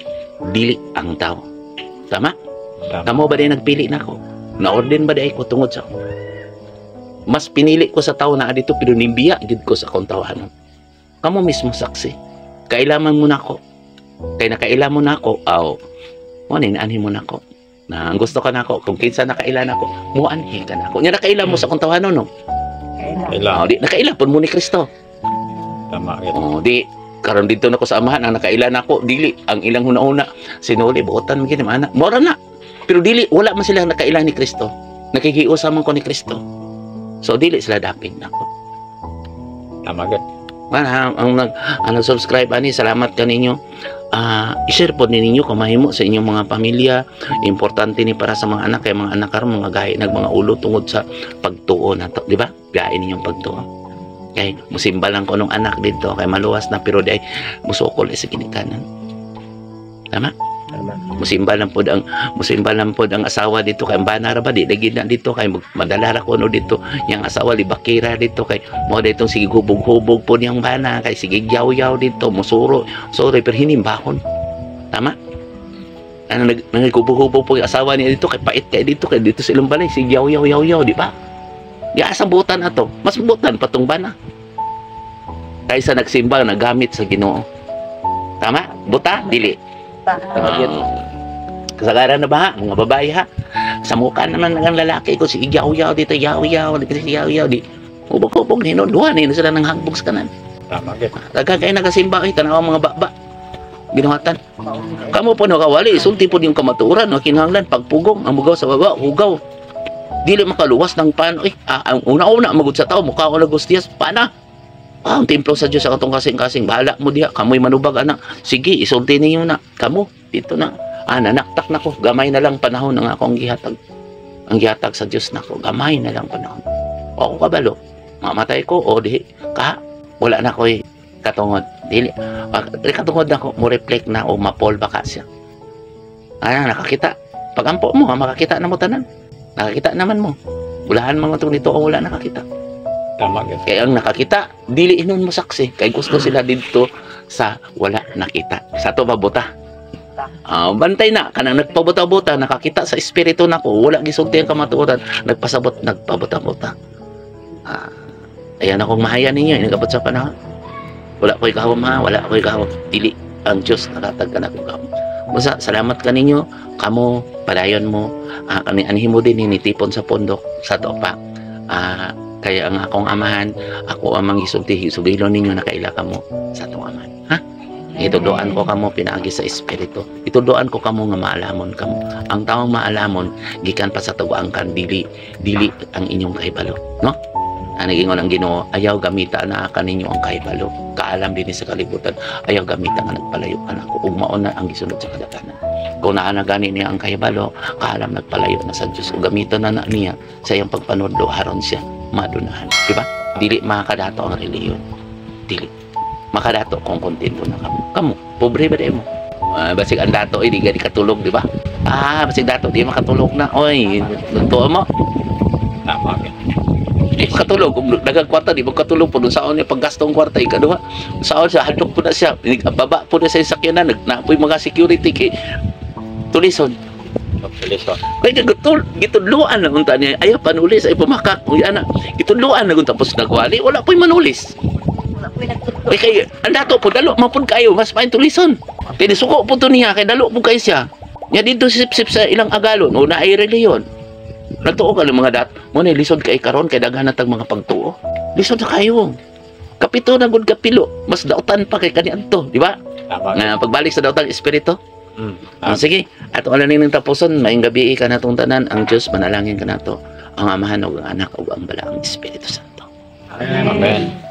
Dili ang tao. Tama? Kamo ba din nagpili na ko? Na-orden ba din ko tungod sa ako? Mas pinili ko sa tao na adito pero nimbiya gid ko sa akong tawahanon. Kamo mismo saksi. Kailaman mo na ako. Kay nakailan mo na ako, mo anhi mo na ako. Na ang gusto ka na ako, kung kinsa nakailan ako, mo anhi ka na ako. Nya nakailan mo sa akong tawahanon, no? Kailan. Di nakailan pud mo ni Kristo. Tama. Di karon dito na ko sa amahan ang nakailan ako, dili ang ilang una-una sinuli buotan gid man. Mora na. Pero dili wala man sila nakailan ni Kristo. Nakikiusa man ko ni Kristo. So dili sila dapig nako. Tama gid. Ang nag-subscribe ani, salamat kaninyo. I-share po ninyo kung mahimo sa inyong mga pamilya. Importante ni para sa mga anak, kay mga anak karon mga gahi nag mga ulo tungod sa pagtuo nato, di ba? Gahi ninyong pagtuo. Kay musimba lang ko nung anak dito kay maluwas na pero day musukol sa kinikanan. Tama? Musimba lang pod ang asawa dito kay bana ra ba di lagi na dito kay madala ra ko no dito yang asawa libakira dito kay mo ditong sige hubog-hubog pod yang bana kay sige yaw-yaw dito musuro sorry pero hinimbahon. Tama? Ano nagkubog-hubog po yung asawa niya dito kay pait kay dito sa ilang balay sige yaw-yaw di ba? Di asa butan ato mas butan patong bana kaysa nagsimba nagamit sa Ginoo. Tama? Buta dili. Kasagaran na ba ha? Mga babae ha? Sa mukha naman ng lalaki ko, si yaw-yaw dito, yaw-yaw, di. Ubog-ubog, hinunduhan, sila ng hagbog sa kanan. Tama gid. Kagagay nagasimba, tanaw mga baba. Ginuhatan. Kamu po nakawali, sulti po yung kamaturan, kinahanglan, pagpugong, ang mugaw sa baba, hugaw. Dili makaluwas ng pano, ang una-una, magud sa tao, mukha ko na gustiyas, pana. Ang templo sa Diyos sa katong kasing-kasing, bahala mo diha, kamoy manubag anak. Sige, isulti ninyo na, kamo, dito na. Nanaktak na ko, gamay na lang panahon ng akong gihatag. Ang gihatag sa Diyos na ko, gamay na lang panahon. O ako kabalo, mamatay ko, o di, wala na ko katungod. Dili, katungod na ko, mo reflect na, o mapol baka siya. Nakakita. Pag ampo mo, makakita na mo tanan. Nakakita naman mo. Ulahan mo itong dito, o wala nakakita. Tama gid. Kaya ang nakakita, dili inon mo saksi. Kaya gusto sila dito sa wala nakita. Sa to babuta. Bantay na. Kanang nagpabuta-buta, nakakita sa espiritu na ko. Wala gisulti ang kamatuoran. Nagpasabot, nagpabuta-buta. Ayan akong mahaya ninyo. Inagabot sa panahon. Wala ko ikawam ha. Wala ko ikawam. Dili ang Diyos nakatag ka na kong kawam. Musa, salamat ka ninyo. Kamo, padayon mo. Kami anhin mo din, hinitipon sa pondok. Sa to pa. Kay kaya ang akong amahan, ako amang gisulti, sugilon ninyo na kaila kamo sa atong amahan. Ha? Ituduan ko kamo pinaagi sa espiritu. Ituduan ko kamo nga maalamon kamo. Ang taong maalamon gikan pa sa tuwangkan dili ang inyong kahibalo, no? Ang nagingon ang Ginoo, ayaw gamita na kaninyo ang kahibalo. Kaalam din sa kalibutan, ayaw gamita nga nagpalayo ka na ko. Ug mao na ang gisunod sa kadaghanan. Kung naa na gani niya ang kahibalo, kaalam nagpalayo na sa Dios. Ug gamiton na niya sa iyang pagpanudlo haron siya madunahan. Diba? Dili makadato ang reliyon. Dili. Makadato kung kontento na kamo. Kamo, pobre ba mo? Basig ang dato, di gani katulog, di ba? Basig dato, di makatulog na. Oy, totoo mo. Tama. Di makatulog. Kung dagang kwarta, di makatulog po. Doon saan niya paggastong kwarta, ikaduha. Saan siya, hadlok po na siya. Baba po na sa sakyanan. Nagnapoy mga security kay tulison. Tulison. Kaya gitudluan na unta niya. Ayaw panulis, ay pumakak. Uy, anak, gitudluan na kung tapos nagwali. Wala po'y manulis. Wala po yung nagtutulog. Kaya, ang dato po, dalo, mapun kayo, mas main tulison. Kaya suko po to niya, kaya dalo po kayo siya. Nga dito sip-sip sa ilang agalon, o na ay reliyon. Nagtuo ka ng mga dat, mo na lisod kay karon kay daghan natag mga pagtuo. Lisod na kayo. Kapito na gud kapilo, mas dautan pa kay kaniadto, di ba? Tama. Nga pagbalik sa daotang espiritu. Ah, Sige, ato ala ning tapuson, maayong gabi ka natong tanan, ang Dios manalangin ka nato, ang Amahan ug ang Anak ug ang Balaang Espiritu Santo. Amen.